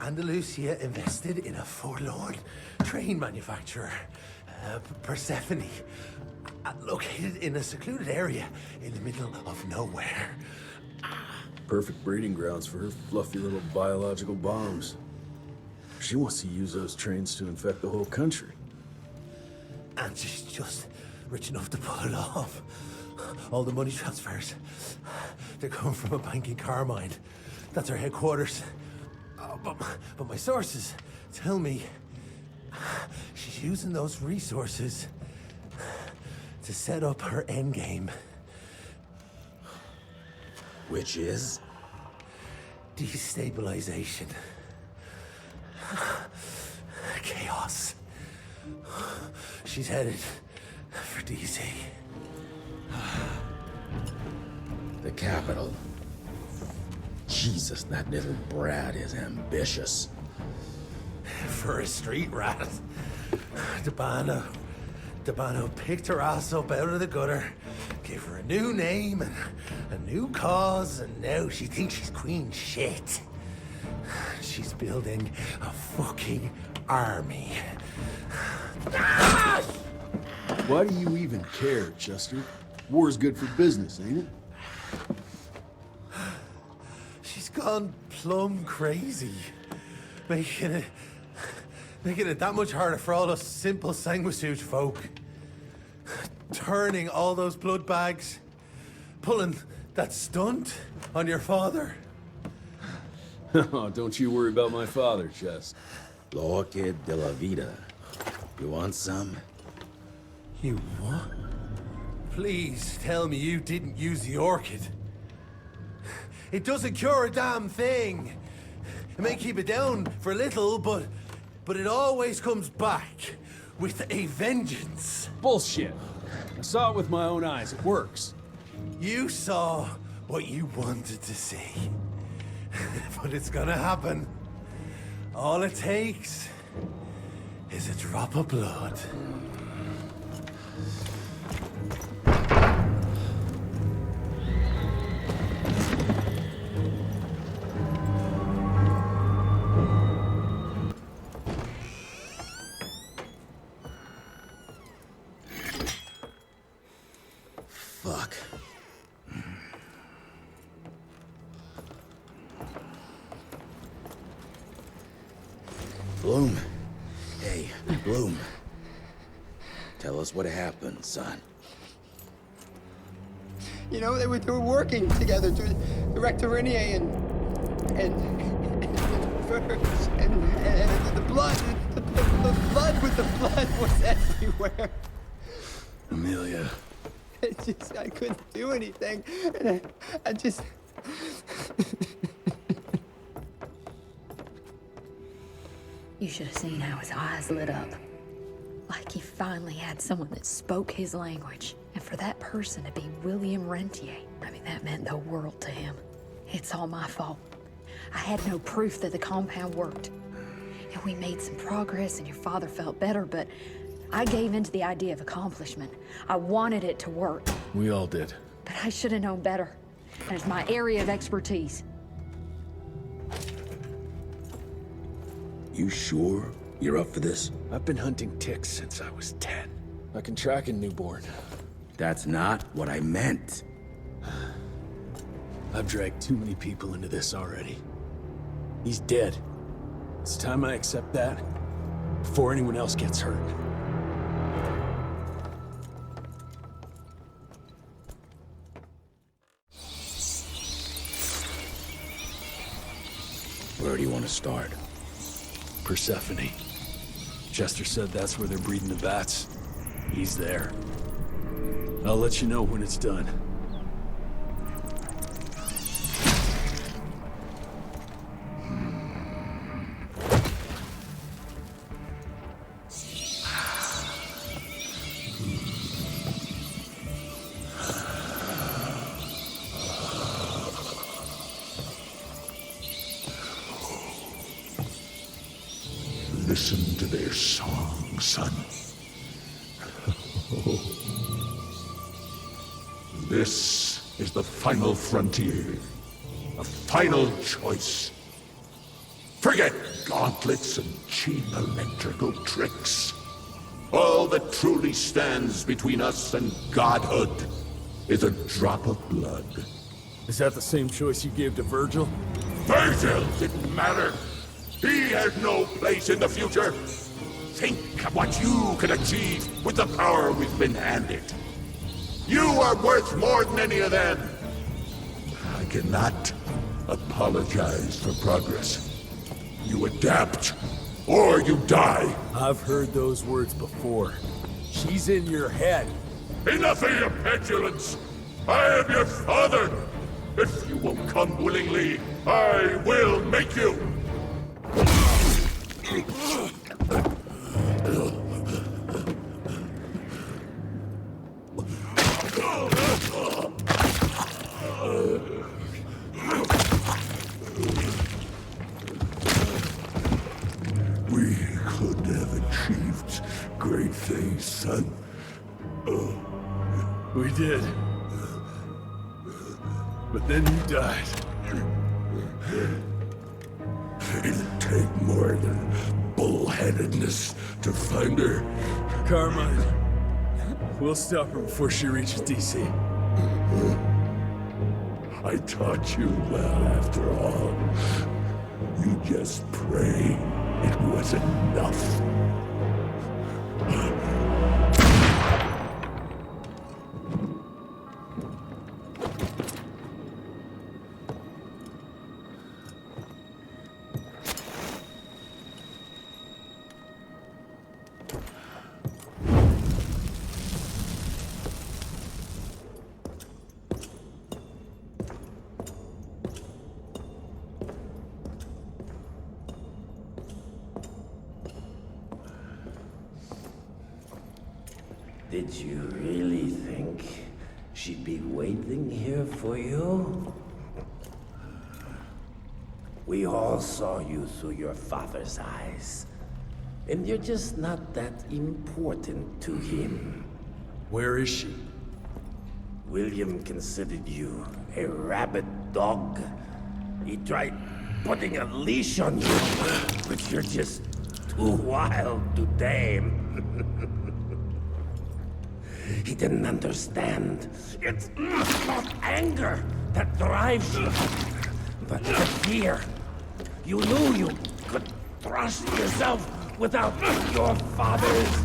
Andalusia invested in a forlorn train manufacturer, Persephone, located in a secluded area in the middle of nowhere. Perfect breeding grounds for her fluffy little biological bombs. She wants to use those trains to infect the whole country. And she's just rich enough to pull it off. All the money transfers, they're coming from a bank in Carmine. That's her headquarters. But my sources tell me she's using those resources to set up her endgame. Which is? Destabilization. Chaos. She's headed for DC. The capital. Jesus, that little brat is ambitious. For a street rat. Debano picked her ass up out of the gutter, gave her a new name and a new cause, and now she thinks she's queen shit. She's building a fucking army. Why do you even care, Chester? War's good for business, ain't it? She's gone plumb crazy. Making it that much harder for all us simple sanguisuge folk. Turning all those blood bags. Pulling that stunt on your father. Oh, don't you worry about my father, Chest. L'orchid de la vida. You want some? You what? Please tell me you didn't use the orchid. It doesn't cure a damn thing. It may keep it down for a little, but it always comes back with a vengeance. Bullshit. I saw it with my own eyes. It works. You saw what you wanted to see. But it's gonna happen. All it takes is a drop of blood. Fuck. Bloom. Hey, Bloom. Tell us what happened, son. You know, they were working together to erect a Renier and the blood with the blood was everywhere. Amelia. I couldn't do anything. And I just... You should have seen how his eyes lit up. Like he finally had someone that spoke his language. And for that person to be William Rentier, I mean, that meant the world to him. It's all my fault. I had no proof that the compound worked. And we made some progress and your father felt better, but I gave in to the idea of accomplishment. I wanted it to work. We all did. But I should have known better. And it's my area of expertise. You sure you're up for this? I've been hunting ticks since I was 10. I can track a newborn. That's not what I meant. I've dragged too many people into this already. He's dead. It's time I accept that before anyone else gets hurt. Where do you want to start? Persephone. Chester said that's where they're breeding the bats. He's there. I'll let you know when it's done. Listen to their song, son. This is the final frontier. A final choice. Forget gauntlets and cheap electrical tricks. All that truly stands between us and godhood is a drop of blood. Is that the same choice you gave to Virgil? Virgil didn't matter. He had no place in the future. Think of what you can achieve with the power we've been handed. You are worth more than any of them. I cannot apologize for progress. You adapt, or you die. I've heard those words before. She's in your head. Enough of your petulance. I am your father. If you won't come willingly, I will make you. We could have achieved great things, son. We did. But then you died. It'd take more than bullheadedness to find her. Carmine, we'll stop her before she reaches DC. I taught you well after all. You just pray it was enough. Did you really think she'd be waiting here for you? We all saw you through your father's eyes. And you're just not that important to him. Where is she? William considered you a rabid dog. He tried putting a leash on you, but you're just too wild to tame. He didn't understand. It's not anger that drives you, but the fear. You knew you could trust yourself without your father's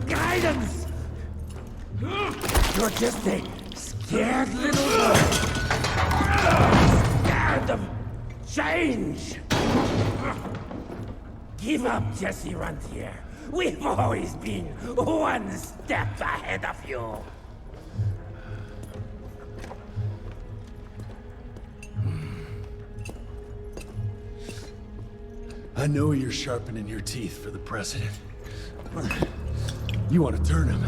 guidance. You're just a scared little boy. Scared of change. Give up, Jesse Runtier. We've always been one step ahead of you. I know you're sharpening your teeth for the president. You want to turn him.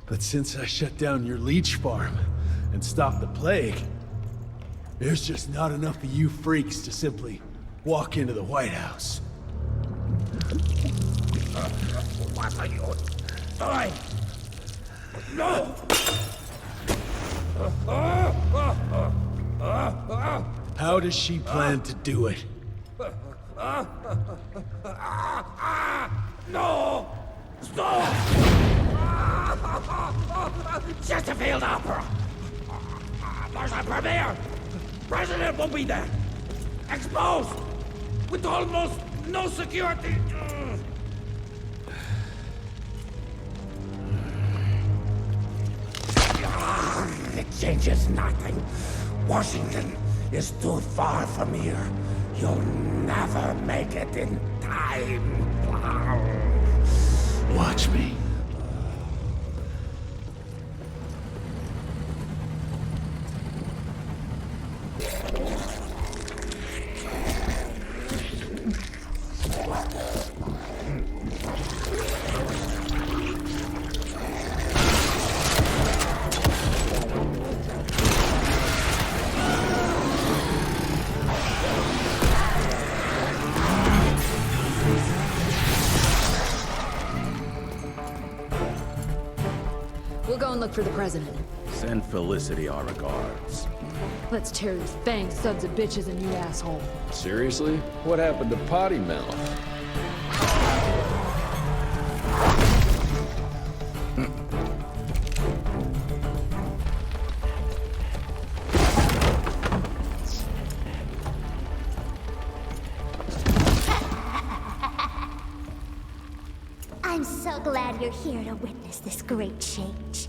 But since I shut down your leech farm and stopped the plague, there's just not enough of you freaks to simply walk into the White House. What are you doing? No! How does she plan to do it? No! Stop! Just a field opera! There's a premiere! President will be there! Exposed! With almost no security! It changes nothing. Washington is too far from here. You'll never make it in time. Watch me. We'll go and look for the president. Send Felicity our regards. Let's tear these fang sons of bitches a new asshole. Seriously? What happened to Potty Mouth? I'm so glad you're here to witness this great change.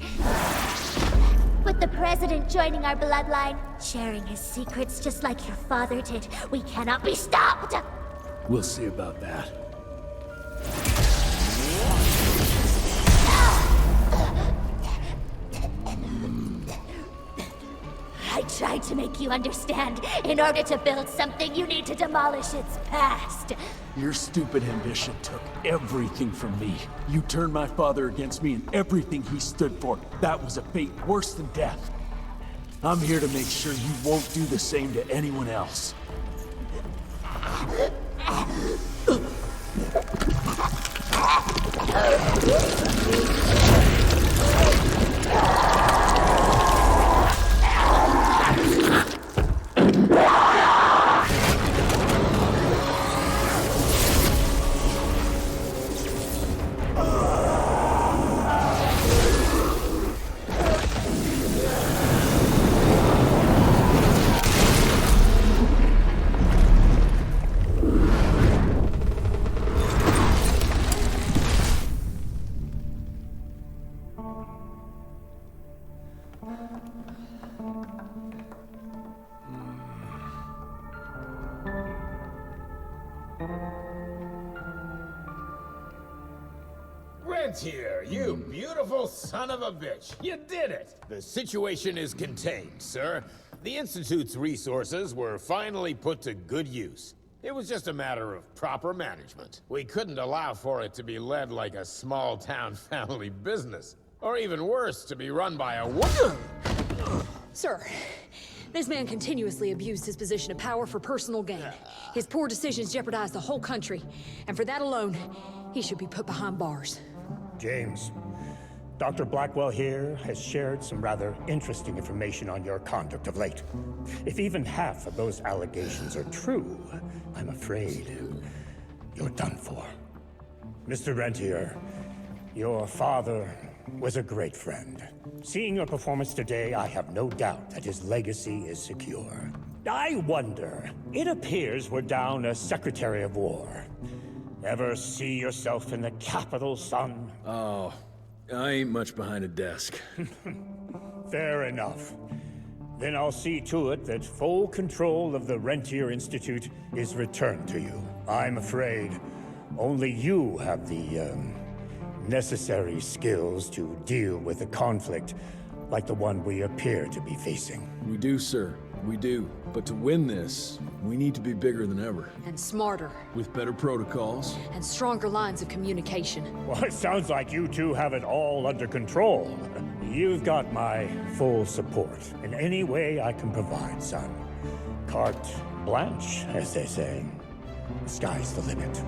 With the president joining our bloodline, sharing his secrets just like your father did, we cannot be stopped! We'll see about that. I tried to make you understand. In order to build something, you need to demolish its past. Your stupid ambition took everything from me. You turned my father against me and everything he stood for. That was a fate worse than death. I'm here to make sure you won't do the same to anyone else. Rentier, you beautiful son of a bitch. You did it! The situation is contained, sir. The Institute's resources were finally put to good use. It was just a matter of proper management. We couldn't allow for it to be led like a small-town family business. Or even worse, to be run by a woman. Sir, this man continuously abused his position of power for personal gain. His poor decisions jeopardized the whole country. And for that alone, he should be put behind bars. James, Dr. Blackwell here has shared some rather interesting information on your conduct of late. If even half of those allegations are true, I'm afraid you're done for. Mr. Rentier, your father was a great friend. Seeing your performance today, I have no doubt that his legacy is secure. I wonder, it appears we're down a Secretary of War. Ever see yourself in the Capitol, son? Oh, I ain't much behind a desk. Fair enough. Then I'll see to it that full control of the Rentier Institute is returned to you. I'm afraid only you have the, necessary skills to deal with a conflict like the one we appear to be facing. We do, sir. We do. But to win this, we need to be bigger than ever. And smarter. With better protocols. And stronger lines of communication. Well, it sounds like you two have it all under control. You've got my full support in any way I can provide, son. Carte blanche, as they say. The sky's the limit.